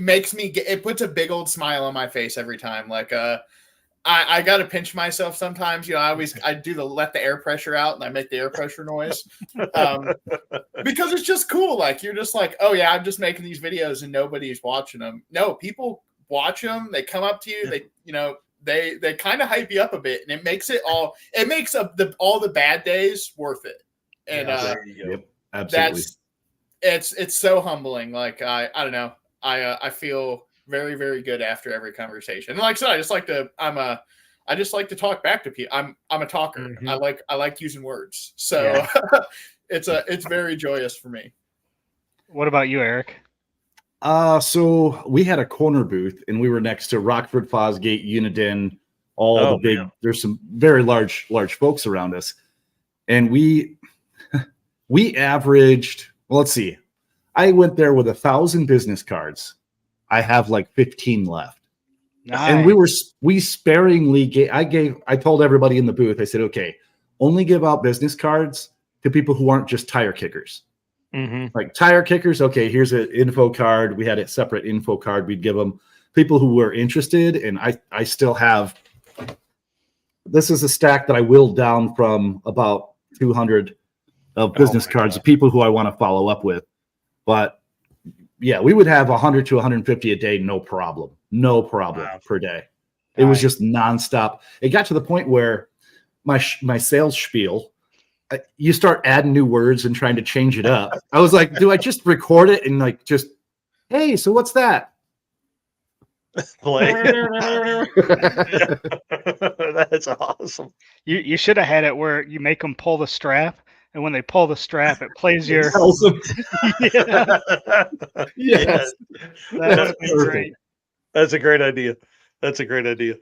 makes me it puts a big old smile on my face every time. Like, I got to pinch myself sometimes. I do let the air pressure out and I make the air pressure noise because it's just cool. Like you're just like, oh yeah, I'm just making these videos and nobody's watching them. No, people watch them. They come up to you. They kind of hype you up a bit, and it makes all the bad days worth it. And yep, absolutely. It's so humbling. Like I don't know. I feel very, very good after every conversation. And like I said, I just like to talk back to people. I'm a talker. Mm-hmm. I like using words. So it's very joyous for me. What about you, Eric? So we had a corner booth and we were next to Rockford, Fosgate, Uniden, the big, there's some very large folks around us. And we averaged, well, let's see. I went there with 1,000 business cards. I have like 15 left. Nice. And we sparingly I told everybody in the booth, I said, okay, only give out business cards to people who aren't just tire kickers. Mm-hmm. Like tire kickers, okay, here's an info card. We had a separate info card we'd give them. People who were interested, and I still have, this is a stack that I whittled down from about 200 of business cards of people who I want to follow up with. But yeah, we would have 100 to 150 a day, no problem per day. It was just nonstop. It got to the point where my sales spiel, you start adding new words and trying to change it up. I was like, do I just record it and like just, hey, so what's that? Play. That's awesome. You should have had it where you make them pull the strap, and when they pull the strap, it plays your. Yeah. Yes. That's great. That's a great idea. That's a great idea.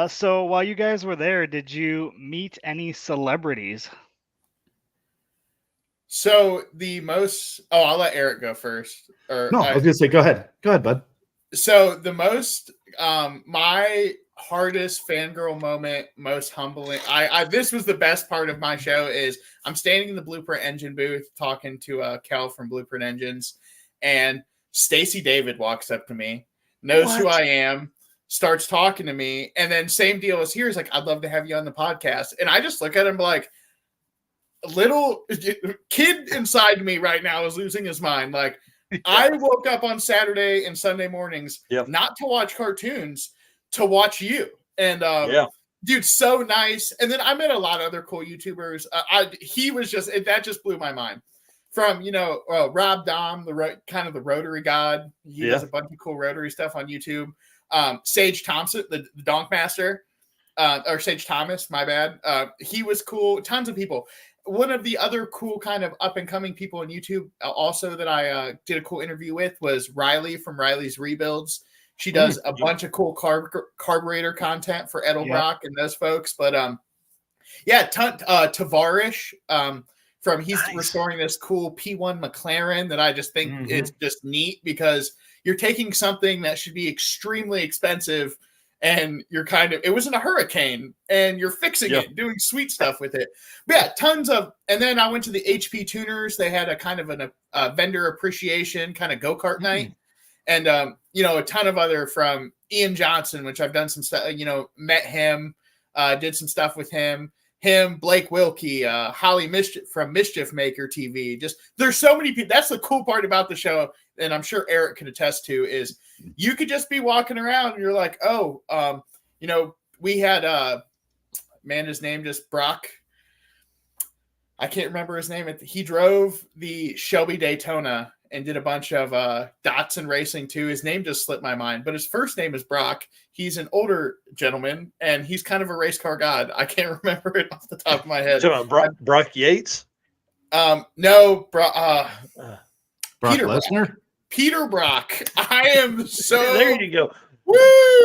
So while you guys were there, did you meet any celebrities? So I'll let Eric go first. I was gonna say, go ahead, bud. So the most, my hardest fangirl moment, most humbling. This was the best part of my show is I'm standing in the Blueprint Engine booth talking to Kel from Blueprint Engines, and Stacy David walks up to me, knows who I am, starts talking to me, and then same deal as here. He's like, I'd love to have you on the podcast. And I just look at him like, a little kid inside me right now is losing his mind. Like, I woke up on Saturday and Sunday mornings, not to watch cartoons, to watch you. And dude, so nice. And then I met a lot of other cool YouTubers. He was that just blew my mind. From Rob Dom, kind of the Rotary God. He does a bunch of cool Rotary stuff on YouTube. Sage Thompson, the Donk Master, or Sage Thomas, my bad. He was cool. Tons of people. One of the other cool kind of up and coming people on YouTube also that I did a cool interview with was Riley from Riley's Rebuilds. She does a bunch of cool carburetor content for Edelbrock and those folks. But Tavarish he's restoring this cool P1 McLaren that I just think is just neat because you're taking something that should be extremely expensive and you're it was in a hurricane and you're fixing it, doing sweet stuff with it. But yeah, tons of, and then I went to the HP Tuners. They had a kind of a vendor appreciation kind of go-kart night. And, a ton of other from Ian Johnson, which I've done some stuff, met him, did some stuff with him, Blake Wilkie, Holly Mischief from Mischief Maker TV. Just, there's so many people. That's the cool part about the show. And I'm sure Eric can attest to is you could just be walking around and you're like, we had, his name just Brock. I can't remember his name. He drove the Shelby Daytona and did a bunch of Datsun racing too. His name just slipped my mind, but his first name is Brock. He's an older gentleman and he's kind of a race car god. I can't remember it off the top of my head. Brock Yates? No, Brock Peter Lesnar? Peter Brock. I am so. There you go. Woo!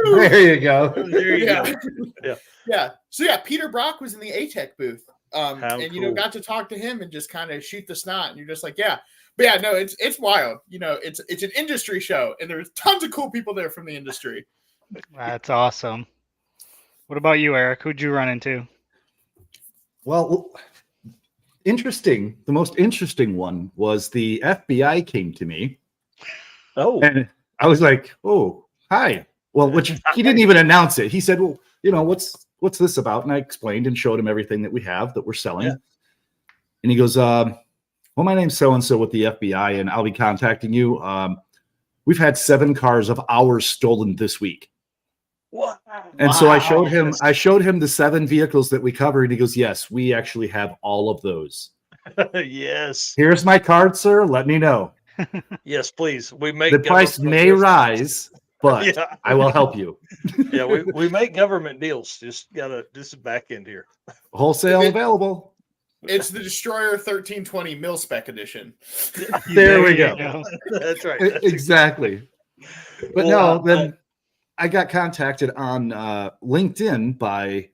There you go. There you go. Yeah. So Peter Brock was in the ATEC booth. And cool. got to talk to him and just kind of shoot the snot. And you're just like, yeah. But yeah, no, it's wild. It's an industry show, and there's tons of cool people there from the industry. That's awesome. What about you, Eric? Who'd you run into? Well, interesting. The most interesting one was the FBI came to me. Oh. And I was like, oh, hi. Well, which he didn't even announce it. He said, well, what's this about? And I explained and showed him everything that we have that we're selling. Yeah. And he goes, well, my name's so-and-so with the FBI, and I'll be contacting you. We've had 7 cars of ours stolen this week. What? And so I showed him the 7 vehicles that we covered. And he goes, yes, we actually have all of those. Yes. Here's my card, sir. Let me know. Yes, please. We make The price may rise, but Yeah. I will help you. Yeah, we make government deals. Just back end here. Wholesale available. It's the Destroyer 1320 mil spec edition. There we go. That's right. Exactly. But Well, then I got contacted on LinkedIn by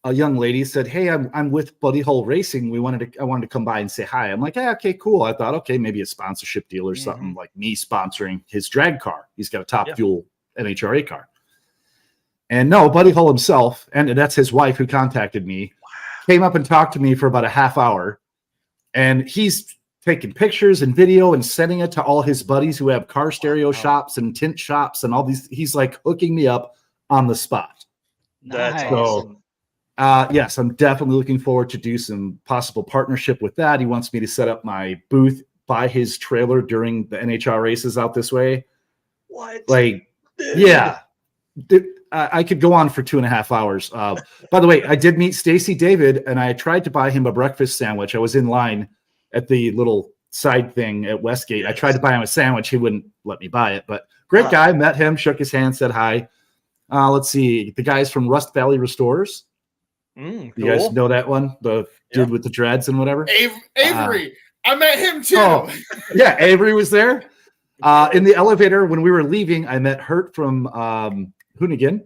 a young lady. Said, "Hey, I'm with Buddy Hole Racing. I wanted to come by and say hi." I'm like, "Yeah, okay, cool." I thought, okay, maybe a sponsorship deal or something, like me sponsoring his drag car. He's got a top fuel NHRA car. And no, Buddy Hole himself, and that's his wife who contacted me, came up and talked to me for about a half hour. And he's taking pictures and video and sending it to all his buddies who have car stereo shops and tint shops and all these. He's like hooking me up on the spot. That's Nice. awesome. Yes, I'm definitely looking forward to do some possible partnership with that. He wants me to set up my booth by his trailer during the NHR races out this way. What? Like, yeah. I could go on for 2.5 hours. By the way, I did meet Stacy David, and I tried to buy him a breakfast sandwich. I was in line at the little side thing at Westgate. I tried to buy him a sandwich. He wouldn't let me buy it, but great guy. Met him, shook his hand, said hi. Let's see. The guys from Rust Valley Restorers. Cool. You guys know that one? The dude with the dreads and whatever? Avery. I met him too. Oh, yeah, Avery was there. In the elevator when we were leaving, I met Hurt from Hoonigan.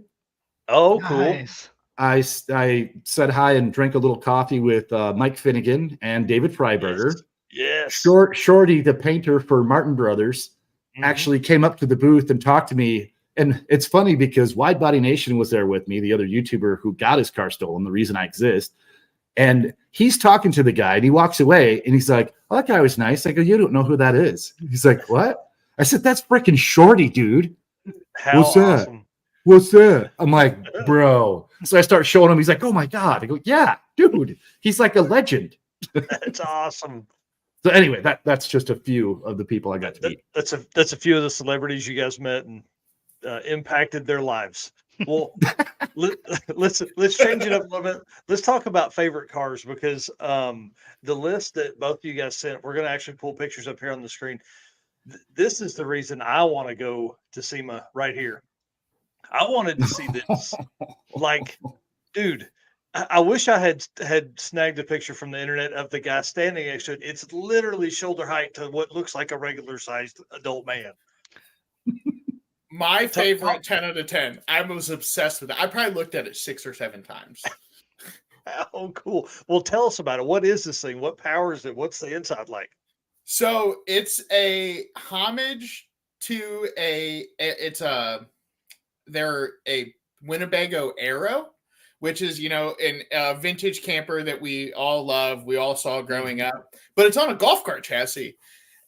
Oh, cool. Nice. I said hi and drank a little coffee with Mike Finnegan and David Freiberger. Yes. Shorty, the painter for Martin Brothers, actually came up to the booth and talked to me. And it's funny because Wide Body Nation was there with me, the other YouTuber who got his car stolen, the reason I exist. And he's talking to the guy and he walks away and he's like, "Oh, that guy was nice." I go, "You don't know who that is." He's like, "What?" I said, "That's freaking Shorty, dude." How What's that? awesome. What's that? I'm like, "Bro." So I start showing him. He's like, "Oh my God." I go, "Yeah, dude. He's like a legend." That's awesome. So anyway, that's just a few of the people I got to meet. That's a few of the celebrities you guys met and impacted their lives. Well, let's change it up a little bit. Let's talk about favorite cars because the list that both of you guys sent, we're going to actually pull pictures up here on the screen. This is the reason I want to go to SEMA right here. I wanted to see this. Like, dude, I wish I had snagged a picture from the internet of the guy standing next to it. It's literally shoulder height to what looks like a regular sized adult man. My favorite 10 out of 10. I was obsessed with it. I probably looked at it 6 or 7 times. Oh, cool. Well, tell us about it. What is this thing? What powers it? What's the inside like? So it's a homage to they're a Winnebago Arrow, which is, a vintage camper that we all love. We all saw growing up, but it's on a golf cart chassis.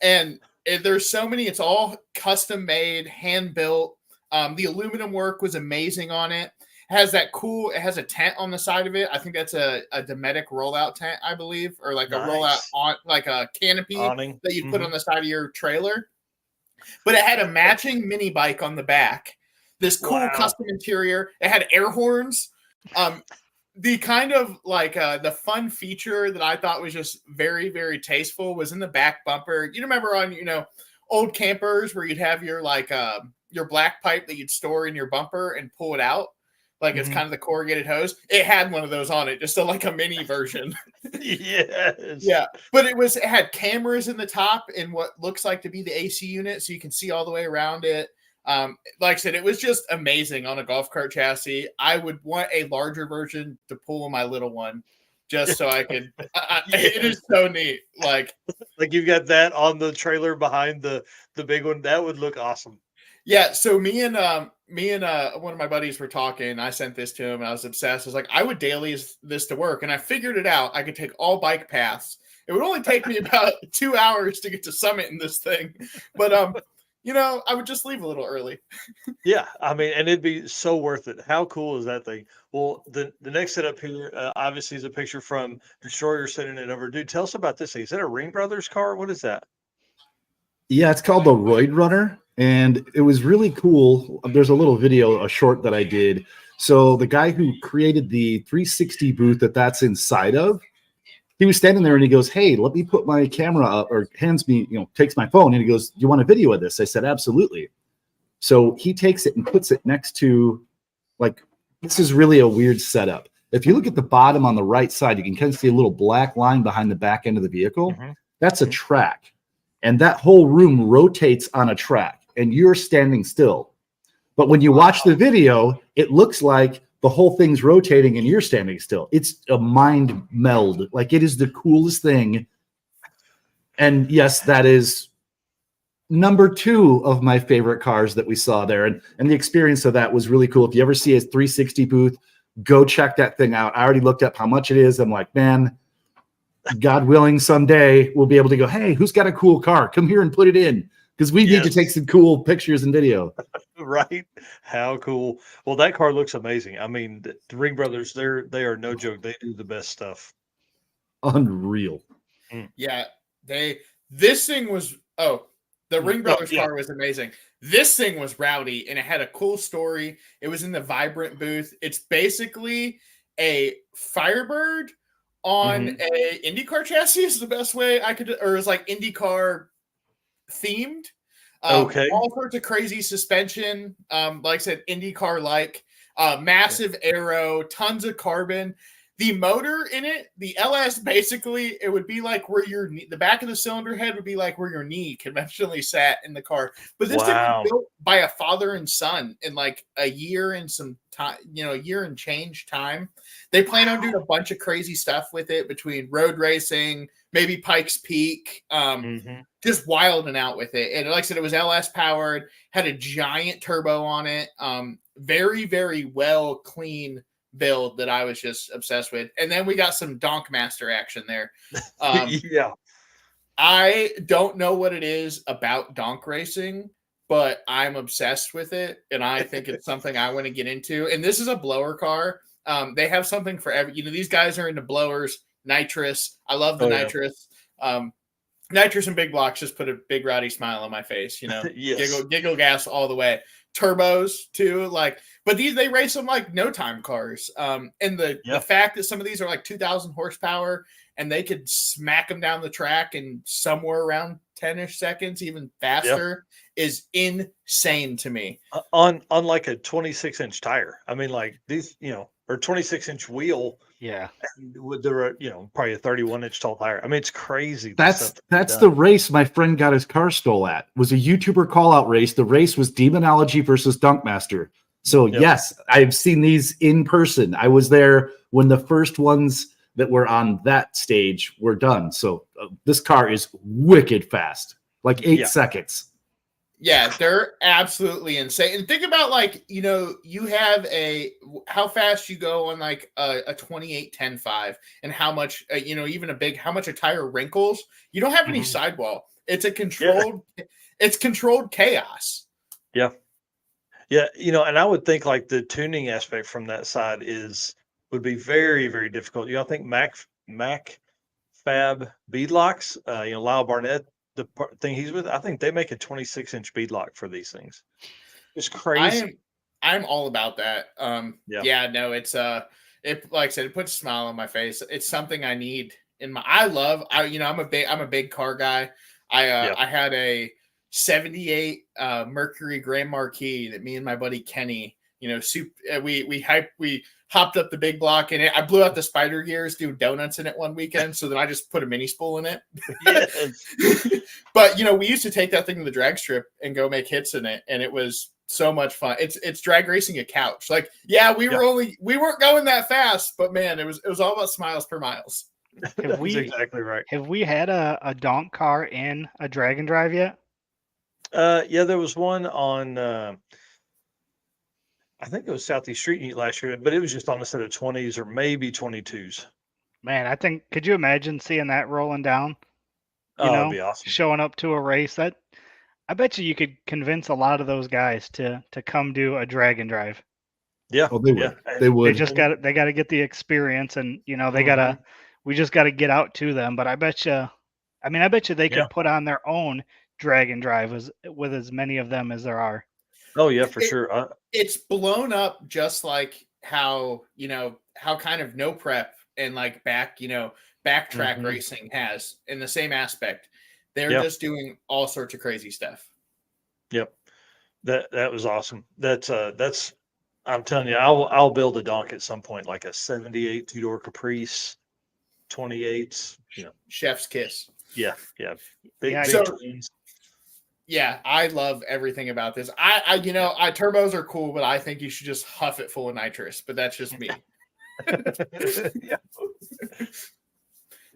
And there's so many, it's all custom made, hand built. The aluminum work was amazing on it. It has a tent on the side of it. I think that's a Dometic rollout tent, I believe, or like a rollout on like a canopy awning that you put on the side of your trailer. But it had a matching mini bike on the back. This cool custom interior. It had air horns. The kind of like the fun feature that I thought was just very, very tasteful was in the back bumper. You remember on, old campers where you'd have your your black pipe that you'd store in your bumper and pull it out. Like it's kind of the corrugated hose. It had one of those on it, just like a mini version. Yes. Yeah. But it had cameras in the top and what looks like to be the AC unit. So you can see all the way around it. Like I said, it was just amazing on a golf cart chassis. I would want a larger version to pull my little one just so I could. It is so neat. Like you've got that on the trailer behind the big one. That would look awesome. Yeah. So me and one of my buddies were talking. I sent this to him. And I was obsessed. I was like, I would daily this to work, and I figured it out. I could take all bike paths. It would only take me about 2 hours to get to Summit in this thing, but I would just leave a little early. Yeah, I mean, and it'd be so worth it. How cool is that thing? Well, the next setup here, obviously, is a picture from Destroyer sending it over. Dude, tell us about this thing. Is that a Ring Brothers car? What is that? Yeah, it's called the Roid Runner, and it was really cool. There's a little video, a short that I did. So the guy who created the 360 booth that's inside of, he was standing there and he goes, "Hey, let me put my camera up," or hands me, takes my phone, and he goes, "Do you want a video of this?" I said, "Absolutely." So he takes it and puts it next to, this is really a weird setup. If you look at the bottom on the right side, you can kind of see a little black line behind the back end of the vehicle. Mhm. That's a track. And that whole room rotates on a track, and you're standing still. But when you watch the video, it looks like the whole thing's rotating and you're standing still. It's a mind meld. It is the coolest thing. And yes, that is number 2 of my favorite cars that we saw there. And the experience of that was really cool. If you ever see a 360 booth, go check that thing out. I already looked up how much it is. I'm like, man, God willing, someday we'll be able to go, "Hey, who's got a cool car? Come here and put it in." Because we need to take some cool pictures and video. Right? How cool. Well, that car looks amazing. I mean, the Ring Brothers, they are no joke. They do the best stuff. Unreal. Yeah, this thing was the Ring Brothers car was amazing. This thing was rowdy and it had a cool story. It was in the Vibrant booth. It's basically a Firebird on a IndyCar chassis is the best way I could, or it's like IndyCar themed. Okay. All sorts of crazy suspension. Like I said, IndyCar massive aero, tons of carbon. The motor in it, the LS, basically, it would be like where the back of the cylinder head would be like where your knee conventionally sat in the car. But this thing was built by a father and son in like a year and some time, a year and change time. They plan on doing a bunch of crazy stuff with it between road racing, maybe Pikes Peak, just wilding out with it. And like I said, it was LS powered, had a giant turbo on it, very, very well clean build that I was just obsessed with. And then we got some Donk Master action there. Yeah. I don't know what it is about donk racing, but I'm obsessed with it. And I think it's something I want to get into. And this is a blower car. They have something for every, these guys are into blowers, nitrous. I love the nitrous. Nitrous and big blocks just put a big rowdy smile on my face, Yes. giggle gas all the way. Turbos too, but they race them like no time cars. And the fact that some of these are like 2,000 horsepower and they could smack them down the track in somewhere around 10-ish seconds, even faster, is insane to me. On like a 26-inch tire. I mean, like these, or 26-inch wheel. Yeah. With the, probably a 31-inch tall tire. I mean, it's crazy. That's the race my friend got his car stole at. It was a YouTuber call-out race. The race was Demonology versus Dunkmaster. So yes, I've seen these in person. I was there when the first ones that were on that stage were done. So this car is wicked fast, like 8 seconds. Yeah, they're absolutely insane. And think about you have how fast you go on like a 28-10-5 and how much, how much a tire wrinkles. You don't have any sidewall. It's it's controlled chaos. Yeah. Yeah. And I would think like the tuning aspect from that side would be very, very difficult. I think Mac Fab beadlocks, Lyle Barnett, the thing he's with, I think they make a 26-inch beadlock for these things. It's crazy. I'm all about that. It's like I said, it puts a smile on my face. It's something I need in my. I'm a big car guy. I had a 78 Mercury Grand Marquis that me and my buddy Kenny, we hopped up the big block in it. I blew out the spider gears doing donuts in it one weekend. So then I just put a mini spool in it. But, we used to take that thing to the drag strip and go make hits in it. And it was so much fun. It's drag racing a couch. We weren't going that fast, but man, it was all about smiles per miles. That's exactly right. Have we had a donk car in a drag and drive yet? There was one on, I think it was Southeast Street-N-Yeet last year, but it was just on a set of 20s or maybe 22s. Man, could you imagine seeing that rolling down? That'd be awesome. Showing up to a race I bet you could convince a lot of those guys to come do a drag and drive. Yeah. Oh, they would. Yeah. They would. They got to get the experience, and we just got to get out to them. But I bet you they could put on their own drag and drive with as many of them as there are. Oh yeah, for sure. It's blown up just like how kind of no prep and like backtrack racing has in the same aspect. They're just doing all sorts of crazy stuff. Yep. That was awesome. That's I'm telling you, I'll build a donk at some point, like a 78 two-door Caprice, 28s, chef's kiss. Yeah. Big twins. Yeah, I love everything about this. I turbos are cool, but I think you should just huff it full of nitrous, but that's just me. Yeah.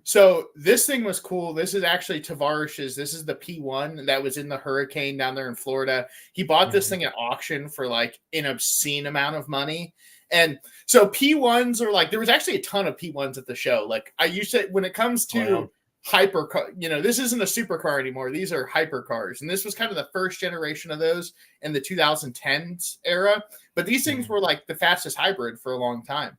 So this thing was cool. This is actually Tavarish's. This is the P1 that was in the hurricane down there in Florida. He bought this thing at auction for like an obscene amount of money. And so P1s are like, there was actually a ton of P1s at the show. Like I used to, when it comes to hypercar, this isn't a supercar anymore. These are hypercars. And this was kind of the first generation of those in the 2010s era. But these things were like the fastest hybrid for a long time.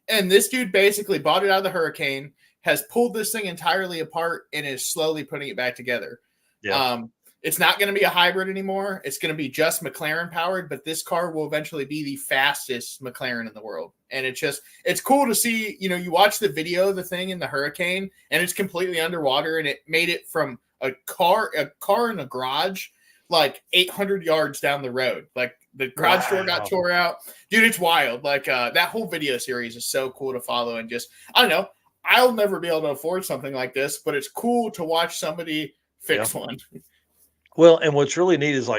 And this dude basically bought it out of the hurricane, has pulled this thing entirely apart, and is slowly putting it back together. Yeah. It's not going to be a hybrid anymore. It's going to be just McLaren powered, but this car will eventually be the fastest McLaren in the world. And it's cool to see, you watch the video of the thing in the hurricane and it's completely underwater, and it made it from a car in a garage, like 800 yards down the road. Like the garage door got tore out. Dude, it's wild. Like that whole video series is so cool to follow, and just, I don't know, I'll never be able to afford something like this, but it's cool to watch somebody fix one. Well, and what's really neat is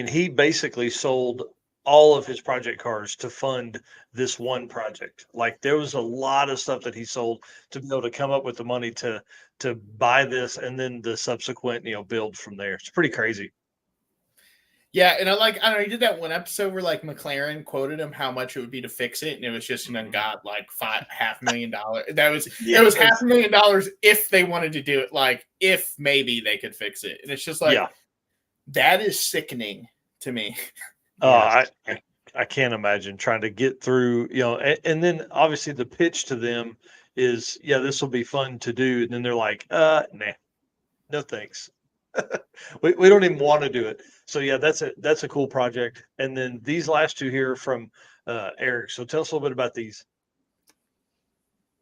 he basically sold all of his project cars to fund this one project. Like there was a lot of stuff that he sold to be able to come up with the money to buy this, and then the subsequent, build from there. It's pretty crazy. Yeah, and I don't know, he did that one episode where like McLaren quoted him how much it would be to fix it, and it was just got like $500,000. That was it was $500,000 if they wanted to do it, like if maybe they could fix it. And it's just like that is sickening to me. I can't imagine trying to get through, and then obviously the pitch to them is, this will be fun to do, and then they're like, nah, no thanks. we don't even want to do it. So that's a cool project. And then these last two here from Eric. So tell us a little bit about these.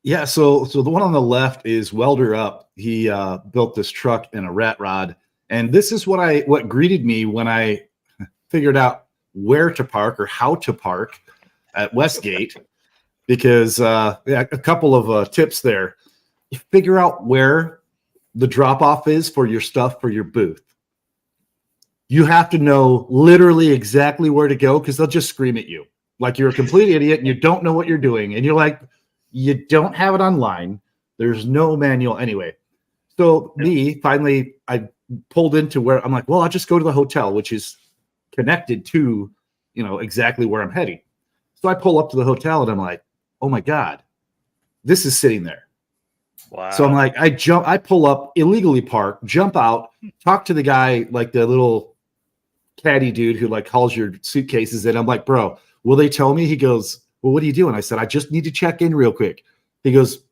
Yeah, so the one on the left is Welder Up. He built this truck in a rat rod, and this is what greeted me when I figured out where to park or how to park at Westgate, because a couple of tips there. You figure out where the drop off is for your stuff for your booth. You have to know literally exactly where to go, because they'll just scream at you like you're a complete idiot and you don't know what you're doing. And you're like, you don't have it online. There's no manual anyway. So finally, I pulled into where I'm like, well, I'll just go to the hotel, which is connected to, exactly where I'm heading. So I pull up to the hotel and I'm like, oh my God, this is sitting there. Wow. So I'm like, I pull up, illegally park, jump out, talk to the guy, like the little caddy dude who like hauls your suitcases in. I'm like, bro, will they tow me? He goes, well, what are you doing? I said, I just need to check in real quick. He goes,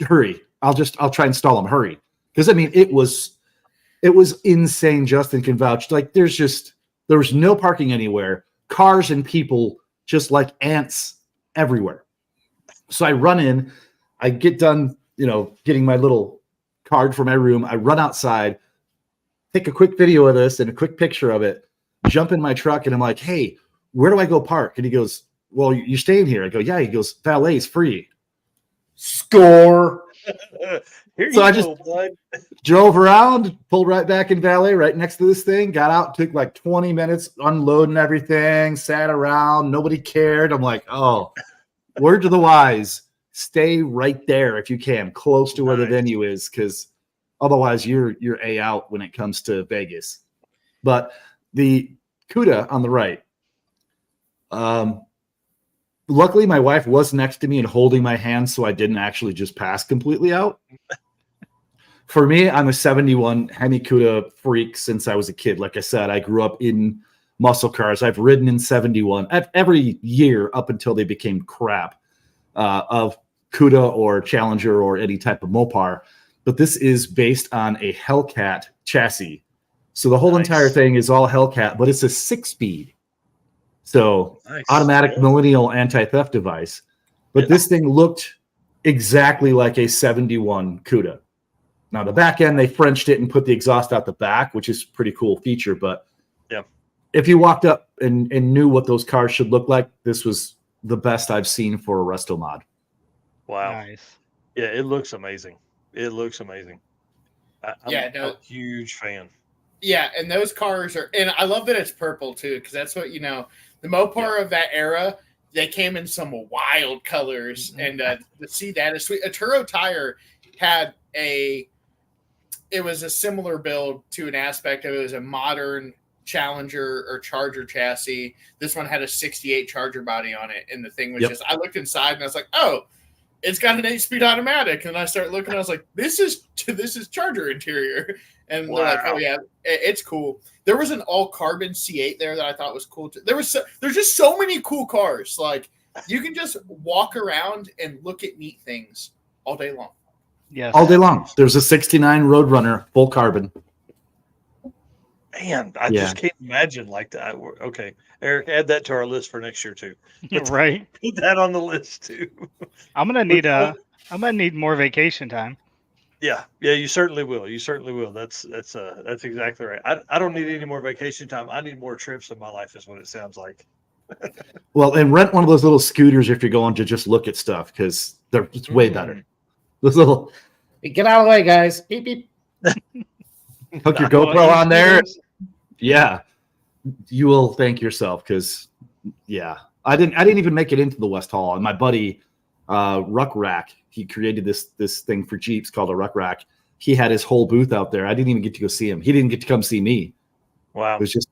hurry. I'll try and stall him. Hurry. Because it was insane. Justin can vouch. Like there was no parking anywhere. Cars and people just like ants everywhere. So I run in, I get done, getting my little card for my room. I run outside, take a quick video of this and a quick picture of it, jump in my truck, and I'm like, hey, where do I go park? And he goes, well, you're staying here. I go, yeah. He goes, valet's free. Score. So I just drove around, pulled right back in valet, right next to this thing, got out, took like 20 minutes unloading everything, sat around, nobody cared. I'm like, oh, word to the wise, stay right there if you can, close to where the venue is, because otherwise you're A out when it comes to Vegas. But the CUDA on the right, luckily my wife was next to me and holding my hand, so I didn't actually just pass completely out. For me, I'm a 71 Hemi Cuda freak since I was a kid. Like I said, I grew up in muscle cars. I've ridden in 71 every year up until they became crap of Cuda or Challenger or any type of Mopar. But this is based on a Hellcat chassis. So the whole entire thing is all Hellcat, but it's a 6-speed. So automatic millennial anti-theft device. But this thing looked exactly like a 71 Cuda. Now, the back end, they Frenched it and put the exhaust out the back, which is a pretty cool feature. But if you walked up and knew what those cars should look like, this was the best I've seen for a resto mod. Wow. Nice. Yeah, it looks amazing. It looks amazing. I'm a huge fan. Yeah, and those cars are, and I love that it's purple too, because that's what, the Mopar of that era, they came in some wild colors, and to see that is sweet. A Turo Tire had it was a similar build to an aspect of it. It was a modern Challenger or Charger chassis. This one had a 68 Charger body on it, and the thing was just, I looked inside and I was like, oh, it's got an 8-speed automatic. And I started looking, I was like, this is Charger interior. And they're like, oh yeah, it's cool. There was an all carbon C8 there that I thought was cool too. There's just so many cool cars. Like, you can just walk around and look at neat things all day long. Yes. All day long. There's a 69 Roadrunner, full carbon. Man, I just can't imagine like that. Okay, Eric, add that to our list for next year too. Right. Put that on the list too. I'm gonna need more vacation time. Yeah, you certainly will. You certainly will. That's exactly right. I don't need any more vacation time. I need more trips in my life, is what it sounds like. Well, and rent one of those little scooters if you're going to just look at stuff, because it's way better. Those little, get out of the way, guys. Beep beep. Hook your GoPro on there. Yeah, you will thank yourself, because I didn't even make it into the West Hall. And my buddy Ruck Rack, he created this thing for Jeeps called a Ruck Rack. He had his whole booth out there. I didn't even get to go see him. He didn't get to come see me. Wow, it was just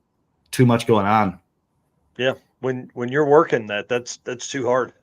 too much going on. Yeah, when you're working that's too hard.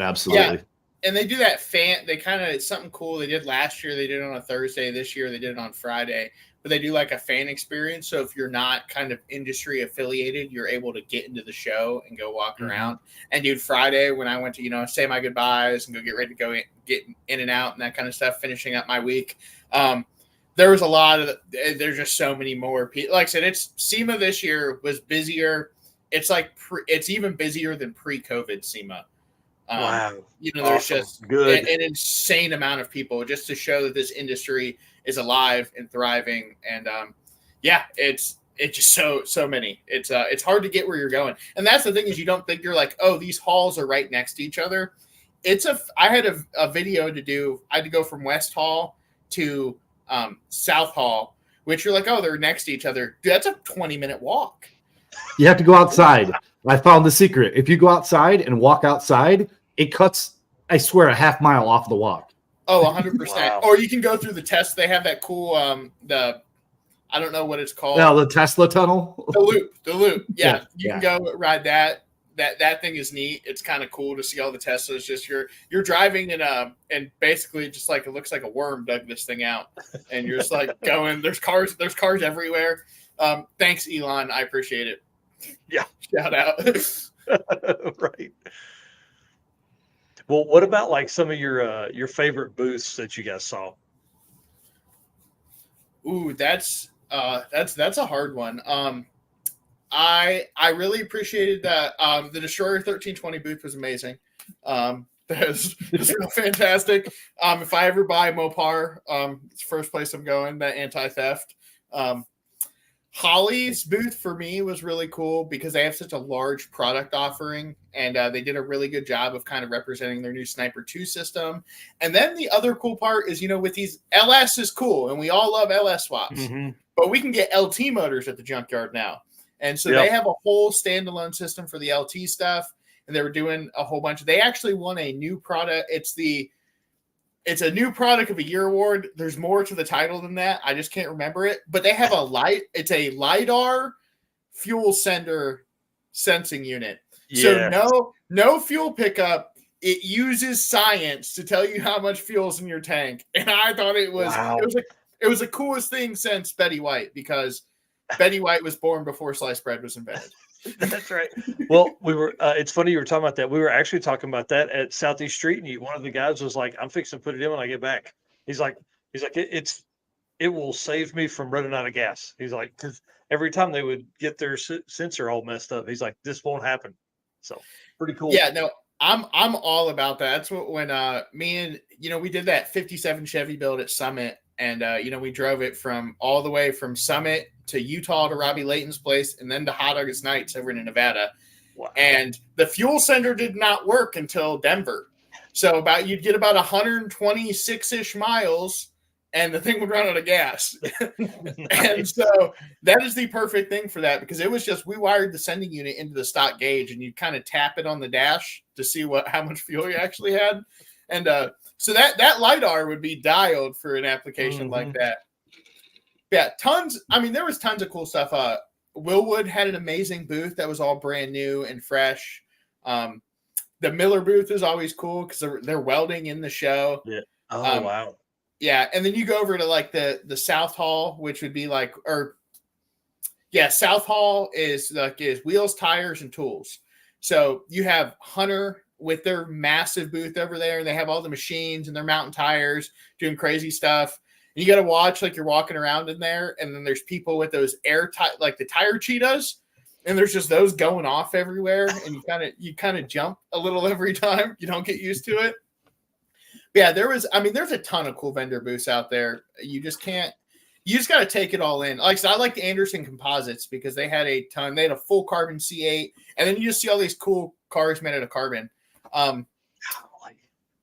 Absolutely. Yeah. And they do that it's something cool they did last year. They did it on a Thursday. This year they did it on Friday. But they do like a fan experience. So if you're not kind of industry affiliated, you're able to get into the show and go walk around. And dude, Friday when I went to, say my goodbyes and go get ready to go get in and out and that kind of stuff, finishing up my week, there was a lot of there's just so many more people. Like I said, it's SEMA this year was busier. It's like it's even busier than pre-COVID SEMA. Wow. There's just an insane amount of people just to show that this industry is alive and thriving. And it's just so many. It's hard to get where you're going. And that's the thing, is you don't think you're like, oh, these halls are right next to each other. I had a video to do. I had to go from West Hall to South Hall, which you're like, oh, they're next to each other. Dude, that's a 20-minute walk. You have to go outside. I found the secret. If you go outside and walk outside, it cuts, I swear, a half mile off the walk. Oh, 100%. Wow. Or you can go through the test. They have that cool, I don't know what it's called. No, the Tesla tunnel. The loop. Yeah. You can go ride that. That thing is neat. It's kind of cool to see all the Teslas. Just you're driving and basically just like, it looks like a worm dug this thing out. And you're just like going, there's cars everywhere. Thanks, Elon. I appreciate it. Yeah. Shout out. Right. Well, what about like some of your favorite booths that you guys saw? Ooh, that's a hard one. I really appreciated that. The Destroyer 1320 booth was amazing. That's real fantastic. If I ever buy a Mopar, it's the first place I'm going, that anti-theft. Holly's booth for me was really cool because they have such a large product offering, and they did a really good job of kind of representing their new Sniper 2 system. And then the other cool part is, with these, LS is cool, and we all love LS swaps, but we can get LT motors at the junkyard now. And so they have a whole standalone system for the LT stuff, and they were doing a whole bunch. They actually won a new product. It's a new product of a year award. There's more to the title than that. I just can't remember it. But they have it's a LiDAR fuel sender sensing unit. Yeah. So no fuel pickup. it uses science to tell you how much fuel's in your tank. And I thought it was the coolest thing since Betty White, because Betty White was born before sliced bread was invented. That's right. Well, we were. It's funny you were talking about that. We were actually talking about that at Southeast Street-N-Yeet. One of the guys was like, "I'm fixing to put it in when I get back." He's like, it will save me from running out of gas. He's like, because every time they would get their sensor all messed up, he's like, this won't happen. So pretty cool. Yeah, no, I'm all about that. That's what when me and we did that 57 Chevy build at Summit, and we drove it from all the way from Summit to Utah to Robbie Layton's place, and then to Hot August Nights over in Nevada. Wow. And the fuel sender did not work until Denver. So you'd get about 126-ish miles, and the thing would run out of gas. And so that is the perfect thing for that, because it was just, we wired the sending unit into the stock gauge, and you kind of tap it on the dash to see how much fuel you actually had. And so that LiDAR would be dialed for an application like that. Yeah, tons. I mean, there was tons of cool stuff. Willwood had an amazing booth that was all brand new and fresh. The Miller booth is always cool because they're welding in the show. Yeah. Oh, wow. Yeah, and then you go over to like the South Hall, which would be South Hall is wheels, tires, and tools. So you have Hunter with their massive booth over there, and they have all the machines and their mountain tires doing crazy stuff. And you got to watch like you're walking around in there, and then there's people with those airtight, like the tire cheetahs, and there's just those going off everywhere, and you kind of jump a little every time. You don't get used to it. Yeah, there's a ton of cool vendor booths out there. You just got to take it all in. Like, so I like the Anderson Composites because they had a ton. They had a full carbon C8, and then you just see all these cool cars made out of carbon.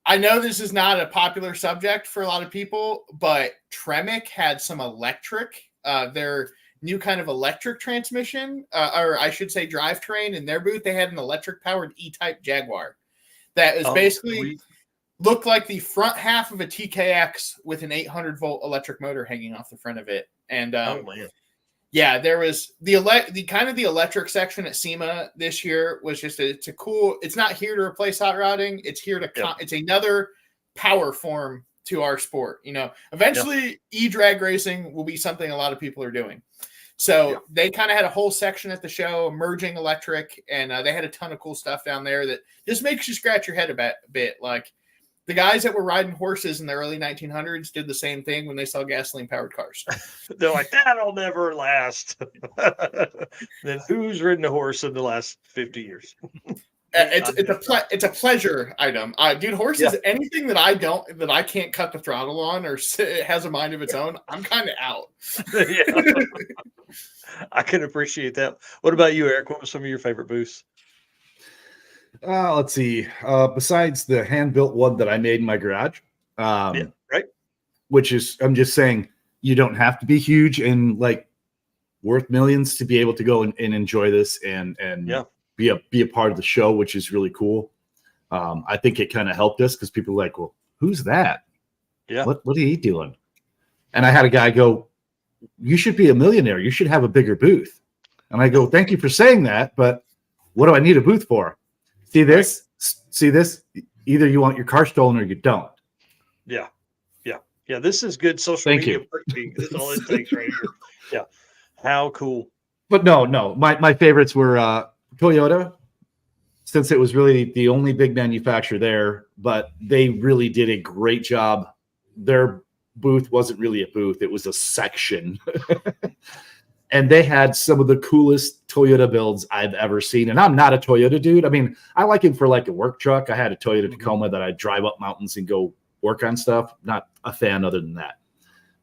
I know this is not a popular subject for a lot of people, but Tremec had some electric, their new kind of electric transmission, or I should say drivetrain in their booth. They had an electric powered E-Type Jaguar that is basically looked like the front half of a TKX with an 800 volt electric motor hanging off the front of it. And yeah, there was the electric section at SEMA this year was just it's not here to replace hot rodding. It's here to it's another power form to our sport. Eventually e-drag racing will be something a lot of people are doing. So they kind of had a whole section at the show, emerging electric, and they had a ton of cool stuff down there that just makes you scratch your head a bit. Like the guys that were riding horses in the early 1900s did the same thing when they saw gasoline-powered cars. They're like, that'll never last. Then who's ridden a horse in the last 50 years? It's a pleasure item. Dude, horses, anything that I can't cut the throttle on or it has a mind of its own, I'm kind of out. I can appreciate that. What about you, Eric? What were some of your favorite booths? Let's see. Besides the hand-built one that I made in my garage, right? Which is, I'm just saying, you don't have to be huge and like worth millions to be able to go and enjoy this and be a part of the show, which is really cool. I think it kind of helped us because people are like, well, who's that? Yeah. What are you doing? And I had a guy go, you should be a millionaire. You should have a bigger booth. And I go, thank you for saying that, but what do I need a booth for? See this? See this? Either you want your car stolen or you don't. Yeah. This is good social media marketing. That's all it takes right here. Yeah. How cool. But no. My favorites were Toyota, since it was really the only big manufacturer there, but they really did a great job. Their booth wasn't really a booth. It was a section. And they had some of the coolest Toyota builds I've ever seen. And I'm not a Toyota dude. I mean, I like it for like a work truck. I had a Toyota Tacoma that I drive up mountains and go work on stuff. Not a fan other than that.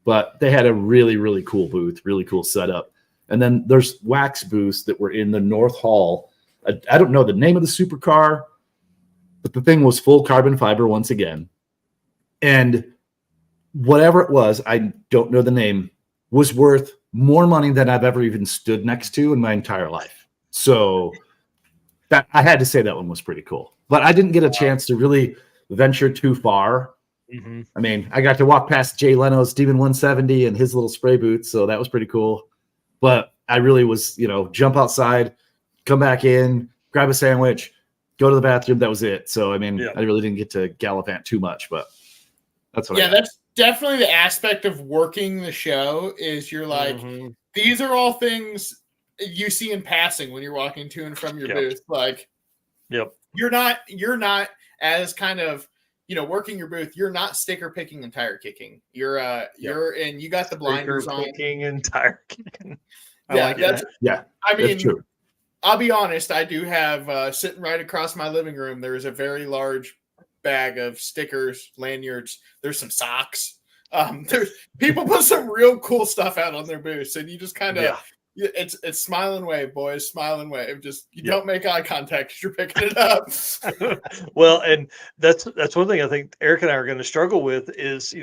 But they had a really, really cool booth, really cool setup. And then there's wax booths that were in the North Hall. I don't know the name of the supercar, but the thing was full carbon fiber once again. And whatever it was, I don't know the name, was worth more money than I've ever even stood next to in my entire life. So that I had to say that one was pretty cool. But I didn't get a chance to really venture too far. Mm-hmm. I mean, I got to walk past Jay Leno's Demon 170 and his little spray boots, so that was pretty cool. But I really was, jump outside, come back in, grab a sandwich, go to the bathroom. That was it. So, I mean, Yeah. I really didn't get to gallivant too much, but that's what Yeah, I got. that's definitely the aspect of working the show is you're like, Mhm. these are all things you see in passing when you're walking to and from your Yep. booth. Like, Yep. you're not as kind of, working your booth. You're not sticker picking and tire kicking. And you got the blinders on. Kicking and tire kicking. Yeah, I mean, that's true. I'll be honest. I do have sitting right across my living room. There is a very large bag of stickers, lanyards. There's some socks. There's people put some real cool stuff out on their booths, and you just kind of it's smile and wave, boys, smile and wave. Just don't make eye contact because you're picking it up. Well, and that's one thing I think Eric and I are going to struggle with is,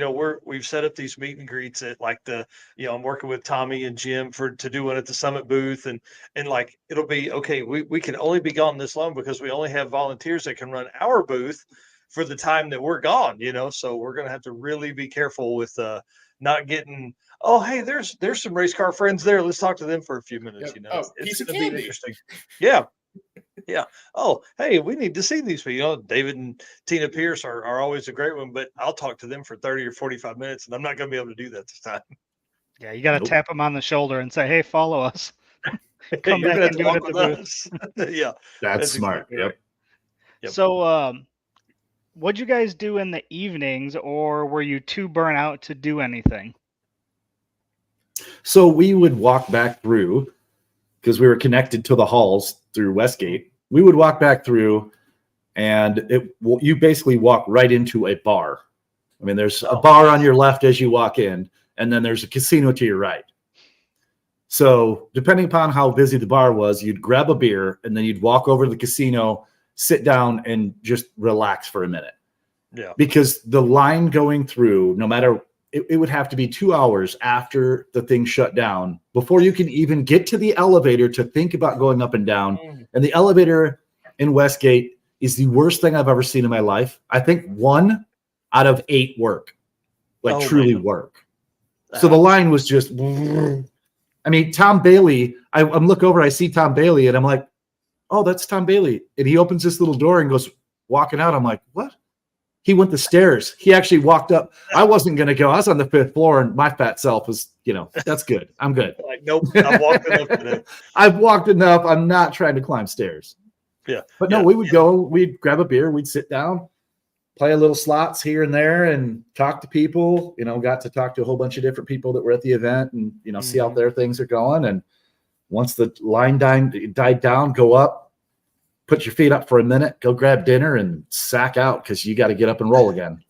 we've set up these meet and greets at like I'm working with Tommy and Jim to do one at the Summit booth, and like it'll be okay. We can only be gone this long because we only have volunteers that can run our booth for the time that we're gone. So we're going to have to really be careful with not getting. Oh, hey, there's some race car friends there. Let's talk to them for a few minutes. Piece of going to candy. be interesting. Yeah. Yeah. Oh, hey, we need to see these people. David and Tina Pierce are always a great one, but I'll talk to them for 30 or 45 minutes, and I'm not going to be able to do that this time. Yeah, you got to tap them on the shoulder and say, "Hey, follow us." Come You're back gonna and have do to it walk at the with booth. us. Yeah. That's smart. exactly right. Yep. So, what'd you guys do in the evenings, or were you too burnt out to do anything? So we would walk back through because we were connected to the halls through Westgate. We would walk back through, and you basically walk right into a bar. I mean, there's a bar on your left as you walk in, and then there's a casino to your right. So depending upon how busy the bar was, you'd grab a beer, and then you'd walk over to the casino, sit down, and just relax for a minute. Yeah. Because the line going through, no matter it would have to be 2 hours after the thing shut down before you can even get to the elevator to think about going up and down. And the elevator in Westgate is the worst thing I've ever seen in my life. I think 1 out of 8 work, truly work. So the line was just, I mean, Tom Bailey, I'm look over, I see Tom Bailey, and I'm like, oh, that's Tom Bailey. And he opens this little door and goes walking out. I'm like, what? He went the stairs. He actually walked up. I wasn't going to go. I was on the 5th floor, and my fat self was, that's good. I'm good. Like, nope, I've walked enough today. I've walked enough. I'm not trying to climb stairs. Yeah. But no, we would go, we'd grab a beer, we'd sit down, play a little slots here and there, and talk to people. Got to talk to a whole bunch of different people that were at the event and, see how their things are going. And once the line died down, go up, put your feet up for a minute, go grab dinner, and sack out because you got to get up and roll again.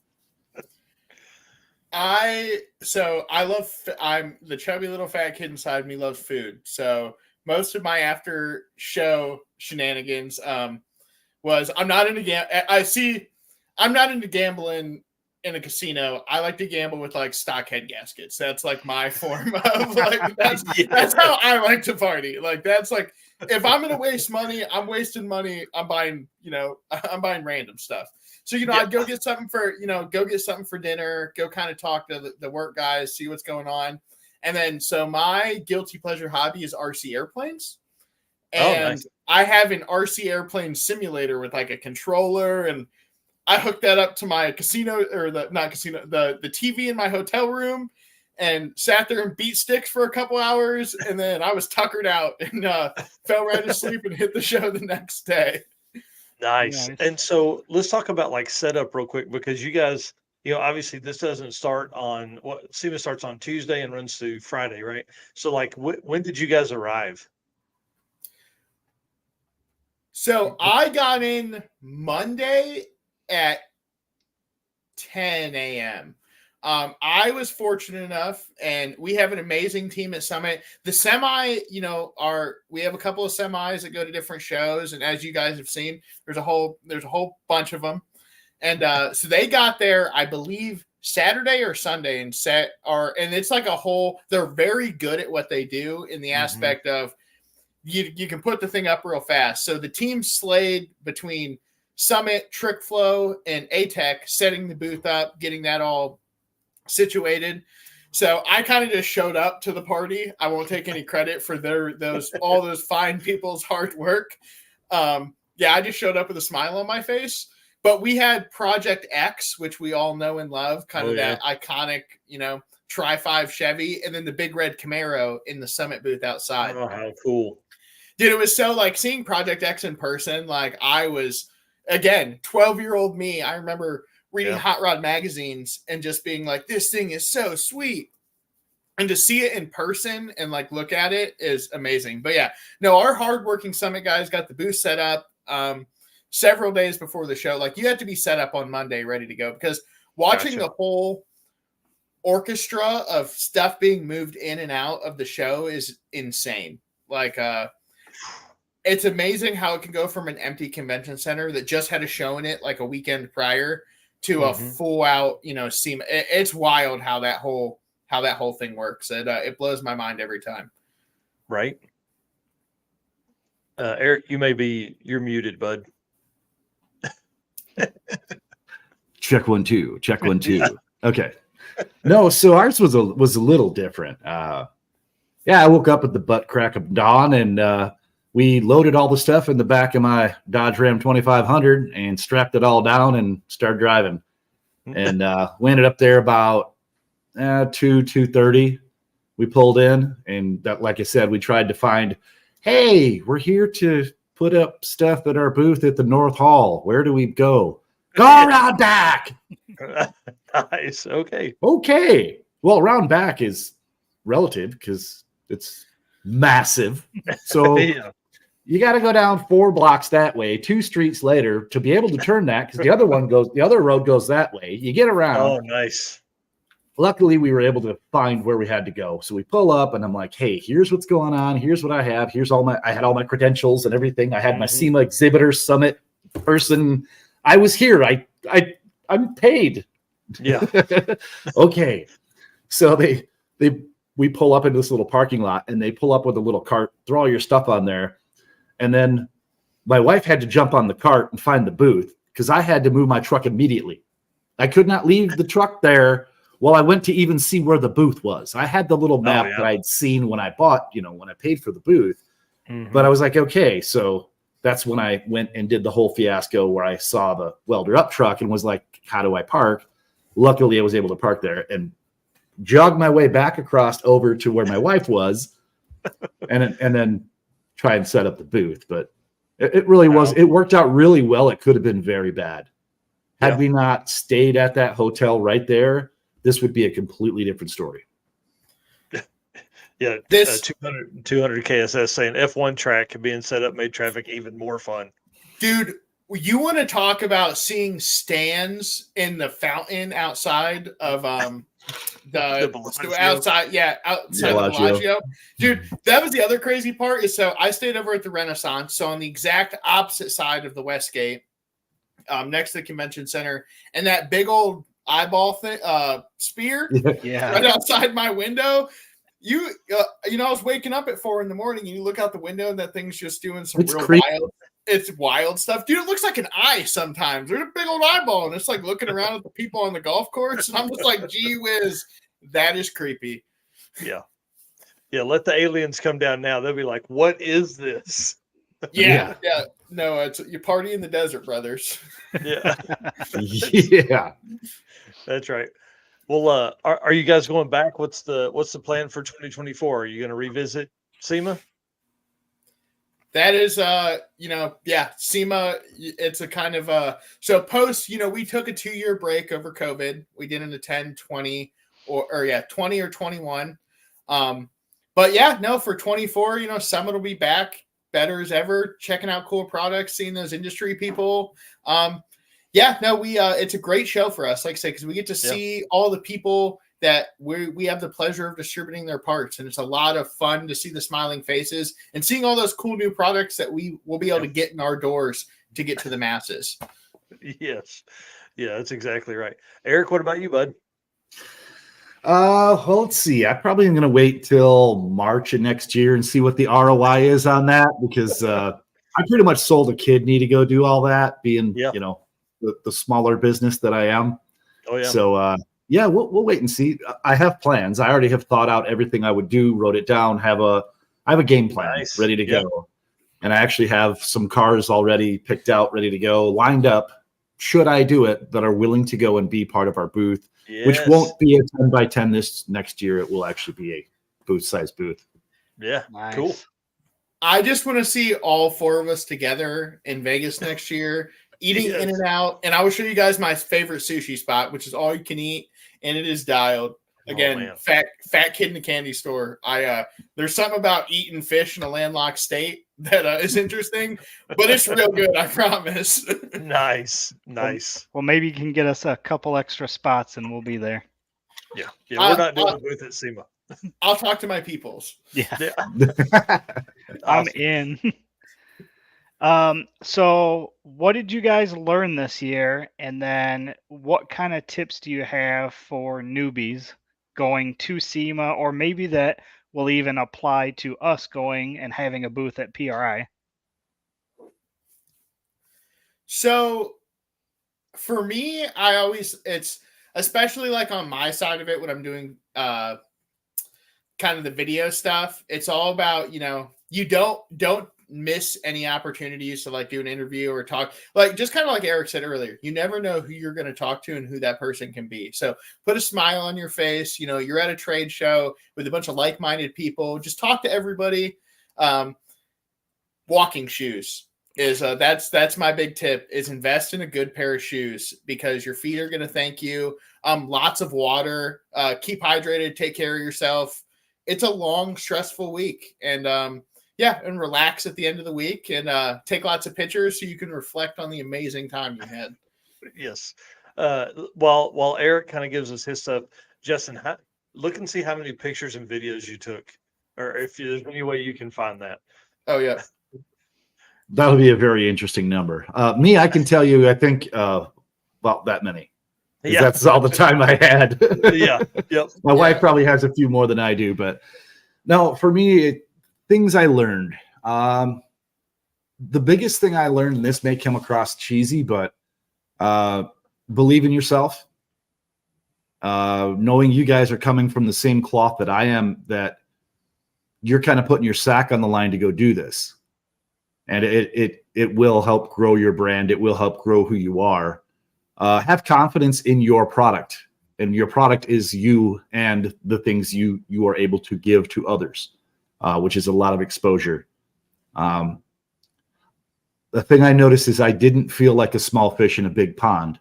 I'm the chubby little fat kid inside me loves food. So most of my after show shenanigans was I'm not into gambling in a casino. I like to gamble with like stock head gaskets. That's like my form of that's how I like to party. Like that's like if I'm gonna waste money, I'm wasting money. I'm buying random stuff. So I'd go get something for dinner, go kind of talk to the work guys, see what's going on. And then so my guilty pleasure hobby is RC airplanes. And nice. I have an RC airplane simulator with like a controller, and I hooked that up to my casino or the TV in my hotel room and sat there and beat sticks for a couple hours. And then I was tuckered out and fell right asleep and hit the show the next day. Nice. And so let's talk about like setup real quick, because you guys, obviously this doesn't start on SEMA starts on Tuesday and runs through Friday, right? So like when did you guys arrive? So I got in Monday at 10 a.m. I was fortunate enough, and we have an amazing team at Summit. The semi, we have a couple of semis that go to different shows, and as you guys have seen, there's a whole bunch of them. And so they got there, I believe, Saturday or Sunday, and it's like they're very good at what they do in the aspect of you can put the thing up real fast. So the team slayed between Summit, Trick Flow, and ATEC, setting the booth up, getting that all situated. So I kind of just showed up to the party. I won't take any credit for all those fine people's hard work. I just showed up with a smile on my face. But we had Project X, which we all know and love, kind of that iconic, Tri-5 Chevy, and then the big red Camaro in the Summit booth outside. Oh, how cool. Dude, it was so like seeing Project X in person. Like I was, again, 12-year-old me. I remember reading Hot Rod magazines and just being like, this thing is so sweet. And to see it in person and like look at it is amazing. But yeah, no, our hardworking Summit guys got the booth set up several days before the show. Like you had to be set up on Monday ready to go because watching the whole orchestra of stuff being moved in and out of the show is insane. Like it's amazing how it can go from an empty convention center that just had a show in it like a weekend prior to a full out, SEMA. It's wild how that whole thing works. It blows my mind every time. Right. Eric, you're muted, bud. Check 1 2. Check 1 2. Okay. No, so ours was a little different. I woke up at the butt crack of dawn and we loaded all the stuff in the back of my Dodge Ram 2500 and strapped it all down and started driving. And we ended up there about 2:30. We pulled in and that, like I said, we tried to find, hey, we're here to put up stuff at our booth at the North Hall. Where do we go? Go around back. Nice. Okay. Well, around back is relative because it's massive. So you got to go down 4 blocks that way, 2 streets later to be able to turn that because the other road goes that way. You get around. Oh, nice. Luckily, we were able to find where we had to go. So we pull up and I'm like, hey, here's what's going on. Here's what I have. I had all my credentials and everything. I had my SEMA exhibitor summit person. I was here. I'm paid. Yeah. Okay. So we pull up into this little parking lot and they pull up with a little cart, throw all your stuff on there. And then my wife had to jump on the cart and find the booth because I had to move my truck immediately. I could not leave the truck there while I went to even see where the booth was. I had the little map that I'd seen when I bought, when I paid for the booth. But I was like, okay, so that's when I went and did the whole fiasco where I saw the welder up truck and was like, how do I park? Luckily, I was able to park there and jog my way back across over to where my wife was and then try and set up the booth. But it really was, it worked out really well. It could have been very bad. Had we not stayed at that hotel right there, this would be a completely different story. Yeah, this 200 KSS saying F1 track being set up made traffic even more fun. Dude, you want to talk about seeing stands in the fountain outside of the outside the Bellagio. Dude, that was the other crazy part is so I stayed over at the Renaissance, so on the exact opposite side of the West Gate, next to the convention center, and that big old eyeball thing, spear right outside my window. I was waking up at 4 a.m. and you look out the window and that thing's just doing some wild stuff. Dude, it looks like an eye sometimes. There's a big old eyeball and it's like looking around at the people on the golf course. And I'm just like, gee whiz, that is creepy. Yeah. Yeah, let the aliens come down now. They'll be like, what is this? Yeah. No, it's you party in the desert, brothers. Yeah. Yeah. That's right. Well, are you guys going back? What's the plan for 2024? Are you going to revisit SEMA? That is, SEMA. It's a kind of so post. We took a 2-year break over COVID. We didn't attend 20 or 20 or 21. But yeah, no, for 24, Summit will be back better as ever. Checking out cool products, seeing those industry people. It's a great show for us, like I say, because we get to see all the people that we have the pleasure of distributing their parts. And it's a lot of fun to see the smiling faces and seeing all those cool new products that we will be able to get in our doors to get to the masses. Yes. Yeah, that's exactly right. Eric, what about you, bud? Well, let's see. I probably am going to wait till March of next year and see what the ROI is on that because I pretty much sold a kidney to go do all that, being, the smaller business that I am. Oh, yeah. So, we'll wait and see. I have plans. I already have thought out everything I would do, wrote it down, I have a game plan ready to go. And I actually have some cars already picked out, ready to go, lined up, should I do it, that are willing to go and be part of our booth, which won't be a 10 by 10 this next year. It will actually be a booth-size booth. Yeah, Nice. cool. I just want to see all 4 of us together in Vegas next year, eating Yes. in and out. And I will show you guys my favorite sushi spot, which is all you can eat, and it is dialed. Again, man. fat kid in the candy store. There's something about eating fish in a landlocked state that is interesting, but it's real good. I promise. Nice. Well, maybe you can get us a couple extra spots and we'll be there. Yeah, we're not doing the booth at SEMA. I'll talk to my peoples. Yeah, Yeah. I'm in. So what did you guys learn this year? And then what kind of tips do you have for newbies going to SEMA, or maybe that will even apply to us going and having a booth at PRI? So for me, it's especially like on my side of it when I'm doing kind of the video stuff, it's all about, you don't miss any opportunities to like do an interview or talk, like just kind of like Eric said earlier, you never know who you're going to talk to and who that person can be. So put a smile on your face. You're at a trade show with a bunch of like-minded people, just talk to everybody. Walking shoes is that's my big tip, is invest in a good pair of shoes, because your feet are going to thank you. Lots of water, keep hydrated, take care of yourself. It's a long, stressful week, and and relax at the end of the week, and take lots of pictures so you can reflect on the amazing time you had. Yes. While Eric kind of gives us his stuff, Justin, look and see how many pictures and videos you took, or if there's any way you can find that. Oh yeah, That would be a very interesting number. Me, I can tell you, I think about that many. Yeah. That's all the time I had. Yeah. Yep. My wife probably has a few more than I do, but no, for me, things I learned. The biggest thing I learned, and this may come across cheesy, but believe in yourself. Knowing you guys are coming from the same cloth that I am, that you're kind of putting your sack on the line to go do this. And it will help grow your brand. It will help grow who you are. Have confidence in your product, and your product is you and the things you are able to give to others, which is a lot of exposure. The thing I noticed is I didn't feel like a small fish in a big pond.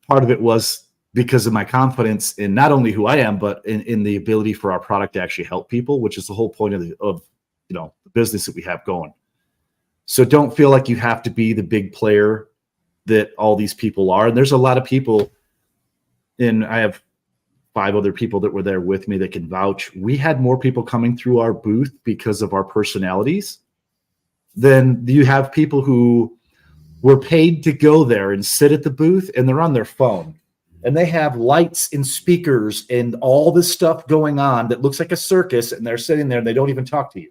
Part of it was because of my confidence in not only who I am, but in the ability for our product to actually help people, which is the whole point of the business that we have going. So don't feel like you have to be the big player that all these people are. And there's a lot of people, and I have 5 other people that were there with me that can vouch. We had more people coming through our booth because of our personalities than you have people who were paid to go there and sit at the booth, and they're on their phone. And they have lights and speakers and all this stuff going on that looks like a circus, and they're sitting there and they don't even talk to you.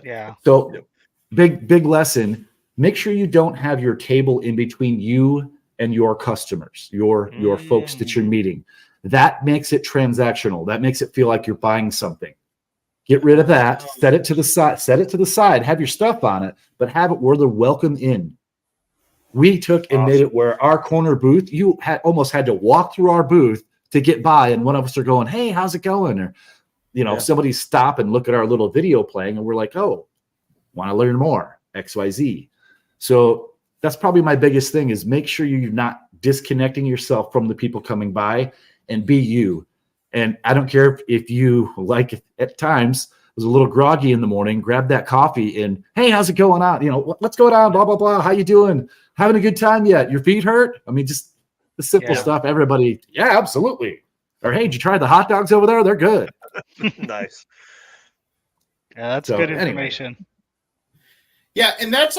Yeah. So big lesson. Make sure you don't have your table in between you and your customers, your folks that you're meeting. That makes it transactional. That makes it feel like you're buying something. Get rid of that. Set it to the side. Have your stuff on it, but have it where they're welcome in. We took and made it where our corner booth, you almost had to walk through our booth to get by, and one of us are going, "Hey, how's it going?" Or somebody stop and look at our little video playing, and we're like, "Oh, want to learn more, XYZ." So that's probably my biggest thing, is make sure you're not disconnecting yourself from the people coming by, and be you. And I don't care if you, like, at times was a little groggy in the morning, grab that coffee and, "Hey, how's it going on? What's going on? Blah, blah, blah. How you doing? Having a good time yet? Your feet hurt?" I mean, just the simple stuff. Everybody, yeah, absolutely. Or, "Hey, did you try the hot dogs over there? They're good." Nice. Yeah, that's good information. Anyway. Yeah, and that's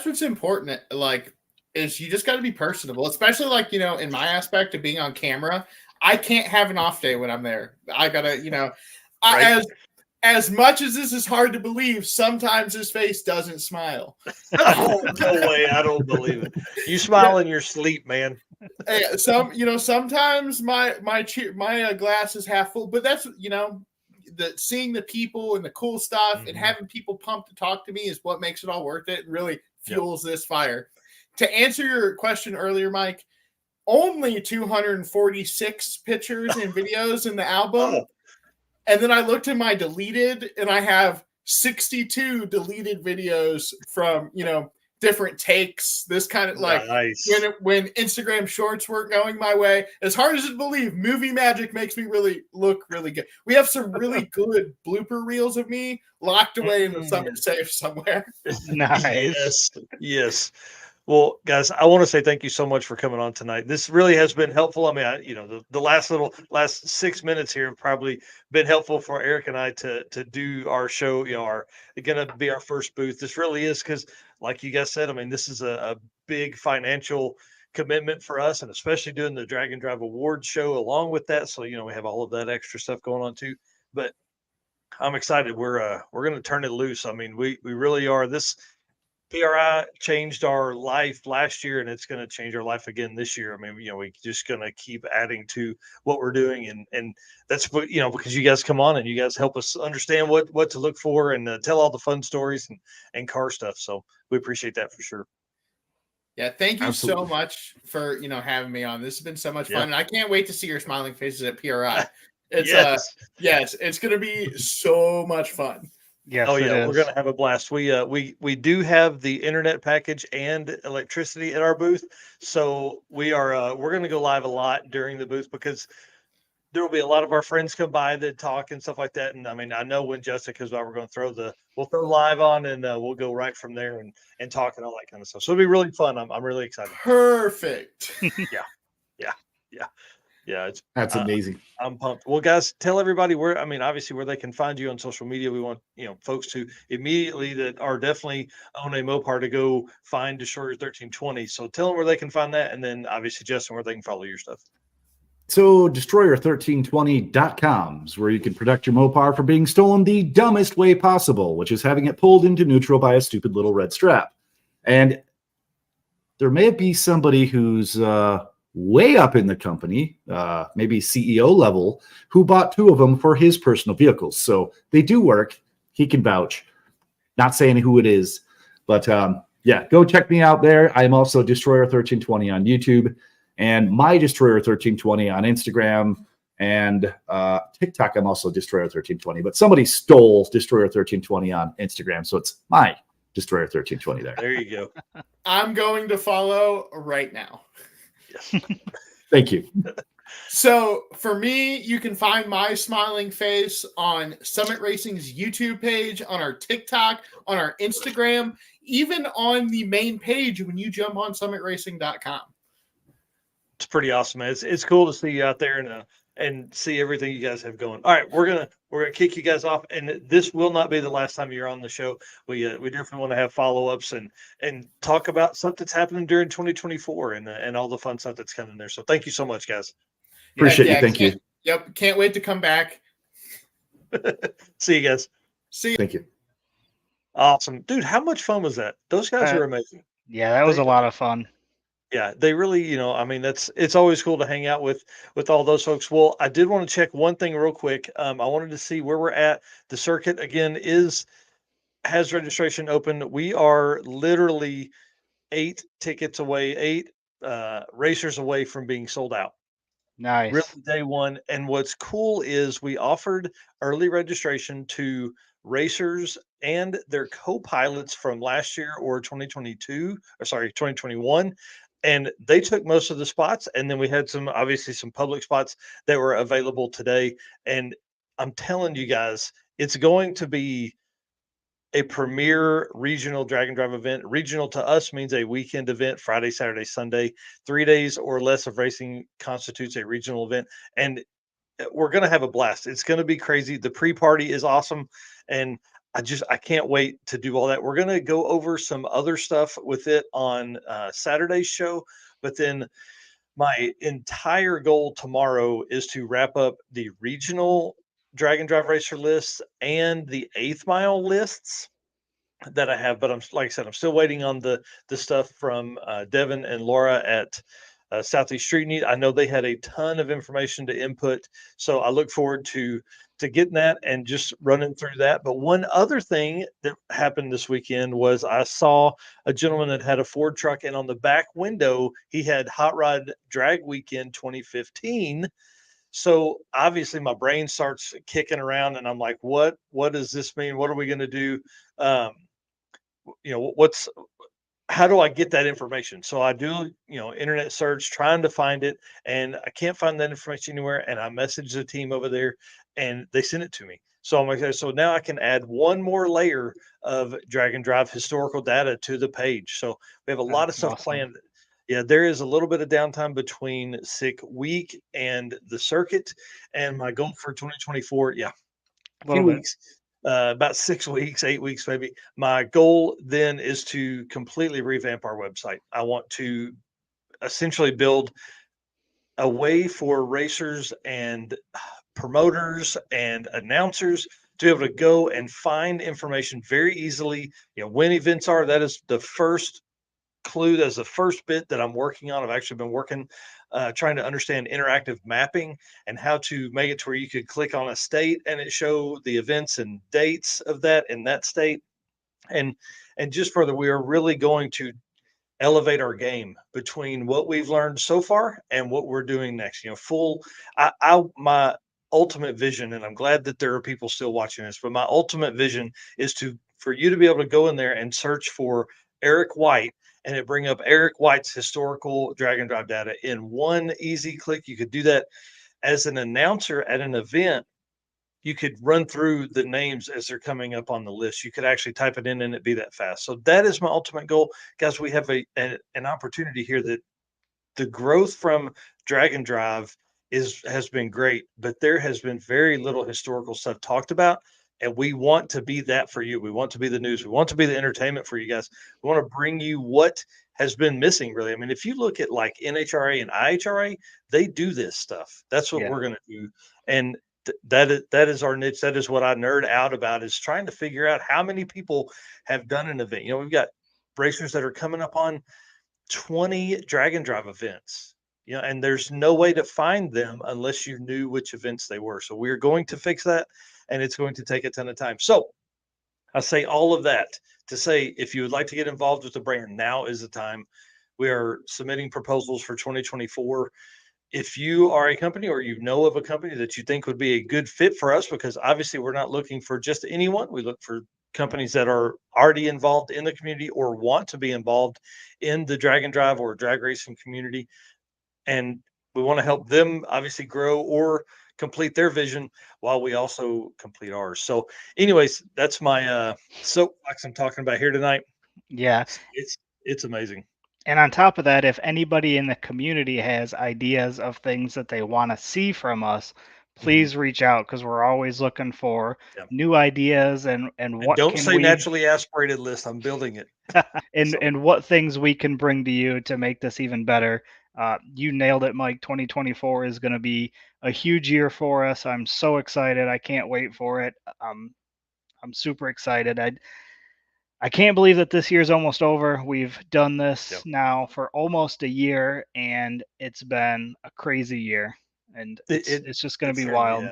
what's important. Like, is you just got to be personable, especially like, in my aspect of being on camera. I can't have an off day when I'm there. I gotta, Right. As much as this is hard to believe, sometimes his face doesn't smile. Oh, no way. I don't believe it. You smile in your sleep, man. Sometimes my glass is half full, but that's, seeing the people and the cool stuff and Mhm. having people pumped to talk to me is what makes it all worth it and really fuels this fire. To answer your question earlier, Mike, only 246 pictures and videos in the album. Oh. And then I looked in my deleted and I have 62 deleted videos from, different takes. This kind of like Nice. when Instagram shorts weren't going my way, as hard as to believe, movie magic makes me look really good. We have some really good blooper reels of me locked away in the Summit safe somewhere. Nice. Yes. Well, guys, I want to say thank you so much for coming on tonight. This really has been helpful. I mean, the last 6 minutes here have probably been helpful for Eric and I to do our show. Going to be our first booth. This really is because, like you guys said, I mean, this is a big financial commitment for us, and especially doing the Drag and Drive Awards show along with that. So, we have all of that extra stuff going on too. But I'm excited. We're going to turn it loose. I mean, we really are. This PRI changed our life last year, and it's going to change our life again this year. I mean, we just going to keep adding to what we're doing, and that's what because you guys come on and you guys help us understand what to look for and tell all the fun stories and car stuff. So we appreciate that for sure. Yeah, thank you Absolutely. so much for having me on. This has been so much fun, and I can't wait to see your smiling faces at PRI. It's it's going to be so much fun. Yes, Oh yeah, we're is. gonna have a blast. We do have the internet package and electricity at our booth, so we're gonna go live a lot during the booth because there will be a lot of our friends come by that talk and stuff like that. And I mean, I know when Justin comes by, we're gonna we'll throw live on and we'll go right from there and talk and all that kind of stuff. So it'll be really fun. I'm really excited. Perfect. Yeah, That's amazing. I'm pumped. Well, guys, tell everybody obviously where they can find you on social media. We want, folks to immediately that are definitely on a Mopar to go find Destroyer 1320. So tell them where they can find that. And then obviously, Justin, where they can follow your stuff. So destroyer1320.com is where you can protect your Mopar from being stolen the dumbest way possible, which is having it pulled into neutral by a stupid little red strap. And there may be somebody who's way up in the company, maybe CEO level, who bought 2 of them for his personal vehicles. So they do work. He can vouch. Not saying who it is, but go check me out there. I am also Destroyer1320 on YouTube and my Destroyer1320 on Instagram and TikTok. I'm also Destroyer1320, but somebody stole Destroyer1320 on Instagram, so it's my Destroyer1320 there. There you go. I'm going to follow right now. Yes. Thank you. So for me, you can find my smiling face on Summit Racing's YouTube page, on our TikTok, on our Instagram, even on the main page when you jump on summitracing.com. It's pretty awesome, man. It's cool to see you out there and see everything you guys have going. All right, we're gonna kick you guys off, and this will not be the last time you're on the show. We definitely want to have follow-ups and talk about stuff that's happening during 2024 and all the fun stuff that's coming there. So thank you so much, guys. Appreciate you. Thank you. Yep, can't wait to come back. See you guys. See you. Thank you. Awesome, dude. How much fun was that? Those guys are amazing. Yeah, that was a lot of fun. Yeah, they really, it's always cool to hang out with all those folks. Well, I did want to check one thing real quick. I wanted to see where we're at. The circuit again has registration open. We are literally 8 tickets away, 8 racers away from being sold out. Nice. Really day one. And what's cool is we offered early registration to racers and their co-pilots from last year or 2021. And they took most of the spots. And then we had some public spots that were available today. And I'm telling you guys, it's going to be a premier regional drag and drive event. Regional to us means a weekend event, Friday, Saturday, Sunday. 3 days or less of racing constitutes a regional event. And we're going to have a blast. It's going to be crazy. The pre-party is awesome. And I can't wait to do all that. We're going to go over some other stuff with it on Saturday's show. But then my entire goal tomorrow is to wrap up the regional drag and drive racer lists and the 8th mile lists that I have. But like I said, I'm still waiting on the stuff from Devin and Laura at Southeast Street-N-Yeet. I know they had a ton of information to input, so I look forward to getting that and just running through that. But one other thing that happened this weekend was I saw a gentleman that had a Ford truck, and on the back window he had Hot Rod Drag Weekend 2015. So obviously my brain starts kicking around, and I'm like, what does this mean? What are we going to do? Um, how do I get that information? So I do, internet search trying to find it, and I can't find that information anywhere. And I message the team over there, and they send it to me. So I'm like, okay, so now I can add one more layer of Drag and Drive historical data to the page. So we have a lot of That's stuff awesome. planned. Yeah, there is a little bit of downtime between sick week and the circuit. And my goal for 2024, a few Little bit. weeks, about 6 weeks, 8 weeks, maybe. My goal then is to completely revamp our website. I want to essentially build a way for racers and promoters and announcers to be able to go and find information very easily. When events are, that is the first clue. That's the first bit that I'm working on. I've actually been working, trying to understand interactive mapping and how to make it to where you could click on a state and it show the events and dates of that in that state. And just further, we are really going to elevate our game between what we've learned so far and what we're doing next. My ultimate vision, and I'm glad that there are people still watching this, but my ultimate vision is for you to be able to go in there and search for Eric White, and it bring up Eric White's historical Drag and Drive data in one easy click. You could do that as an announcer at an event. You could run through the names as they're coming up on the list. You could actually type it in and it be that fast. So that is my ultimate goal. Guys, we have an opportunity here that the growth from Drag and Drive has been great, but there has been very little historical stuff talked about. And we want to be that for you. We want to be the news. We want to be the entertainment for you guys. We want to bring you what has been missing, really. I mean, if you look at like NHRA and IHRA, they do this stuff. That's what we're going to do. And that is our niche. That is what I nerd out about, is trying to figure out how many people have done an event. We've got racers that are coming up on 20 Drag and Drive events, and there's no way to find them unless you knew which events they were. So we're going to fix that, and it's going to take a ton of time. So I say all of that to say, if you would like to get involved with the brand, now is the time. We are submitting proposals for 2024. If you are a company, or you know of a company that you think would be a good fit for us, because obviously we're not looking for just anyone. We look for companies that are already involved in the community or want to be involved in the drag and drive or drag racing community. And we want to help them obviously grow or complete their vision while we also complete ours. So anyways, that's my soapbox I'm talking about here tonight. Yeah. It's amazing. And on top of that, if anybody in the community has ideas of things that they want to see from us, please reach out, because we're always looking for new ideas and what don't can say we naturally aspirated list. I'm building it. and what things we can bring to you to make this even better. You nailed it, Mike. 2024 is going to be a huge year for us. I'm so excited. I can't wait for it. I'm super excited. I can't believe that this year's almost over. We've done this now for almost a year, and it's been a crazy year. And it's just going to be wild.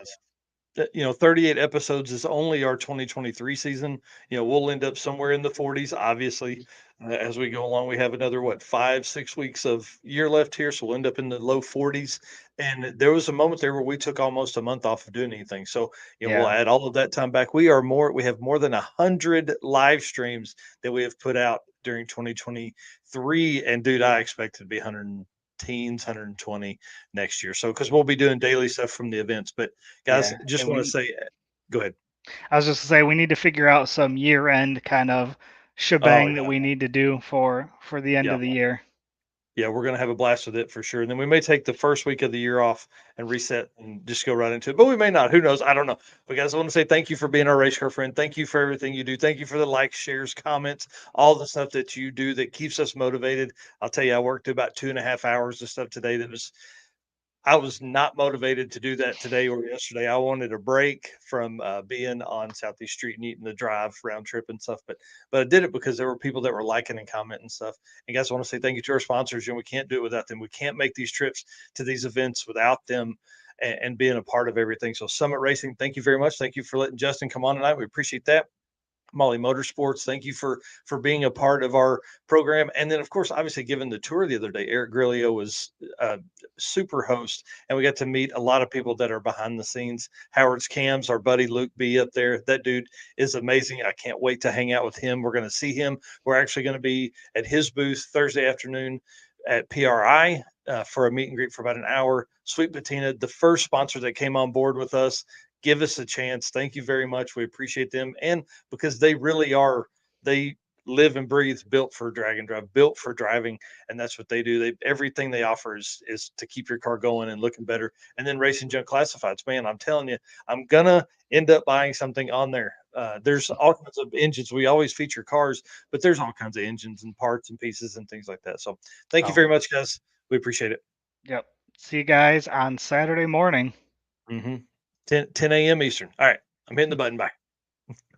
38 episodes is only our 2023 season. We'll end up somewhere in the 40s, obviously, as we go along. We have another 5-6 weeks of year left here, so we'll end up in the low 40s. And there was a moment there where we took almost a month off of doing anything. So we'll add all of that time back. We have more than 100 live streams that we have put out during 2023. And dude, I expect it to be 120 next year. So because we'll be doing daily stuff from the events. But guys, just want to say, go ahead. I was just to say, we need to figure out some year-end kind of shebang that we need to do for the end of the year. Yeah, we're going to have a blast with it for sure. And then we may take the first week of the year off and reset and just go right into it. But we may not. Who knows? I don't know. But guys, I want to say thank you for being our race car friend. Thank you for everything you do. Thank you for the likes, shares, comments, all the stuff that you do that keeps us motivated. I'll tell you, I worked about 2.5 hours of stuff today that was I was not motivated to do that today or yesterday. I wanted a break from being on Southeast Street-N-Yeet and the drive round trip and stuff. But I did it because there were people that were liking and commenting and stuff. And guys, I want to say thank you to our sponsors. And we can't do it without them. We can't make these trips to these events without them and being a part of everything. So Summit Racing, thank you very much. Thank you for letting Justin come on tonight. We appreciate that. Molly Motorsports, thank you for being a part of our program. And then, of course, obviously, given the tour the other day, Eric Grillo was a super host, and we got to meet a lot of people that are behind the scenes. Howard's Cams, our buddy Luke B up there. That dude is amazing. I can't wait to hang out with him. We're going to see him. We're actually going to be at his booth Thursday afternoon at PRI for a meet and greet for about an hour. Sweet Patina, the first sponsor that came on board with us. Give us a chance. Thank you very much. We appreciate them. And because they really are, they live and breathe built for drag and drive, built for driving. And that's what they do. Everything they offer is to keep your car going and looking better. And then Racing Junk Classifieds, man, I'm telling you, I'm going to end up buying something on there. There's all kinds of engines. We always feature cars, but there's all kinds of engines and parts and pieces and things like that. So thank you very much, guys. We appreciate it. Yep. See you guys on Saturday morning. 10 a.m. Eastern. All right. I'm hitting the button. Bye.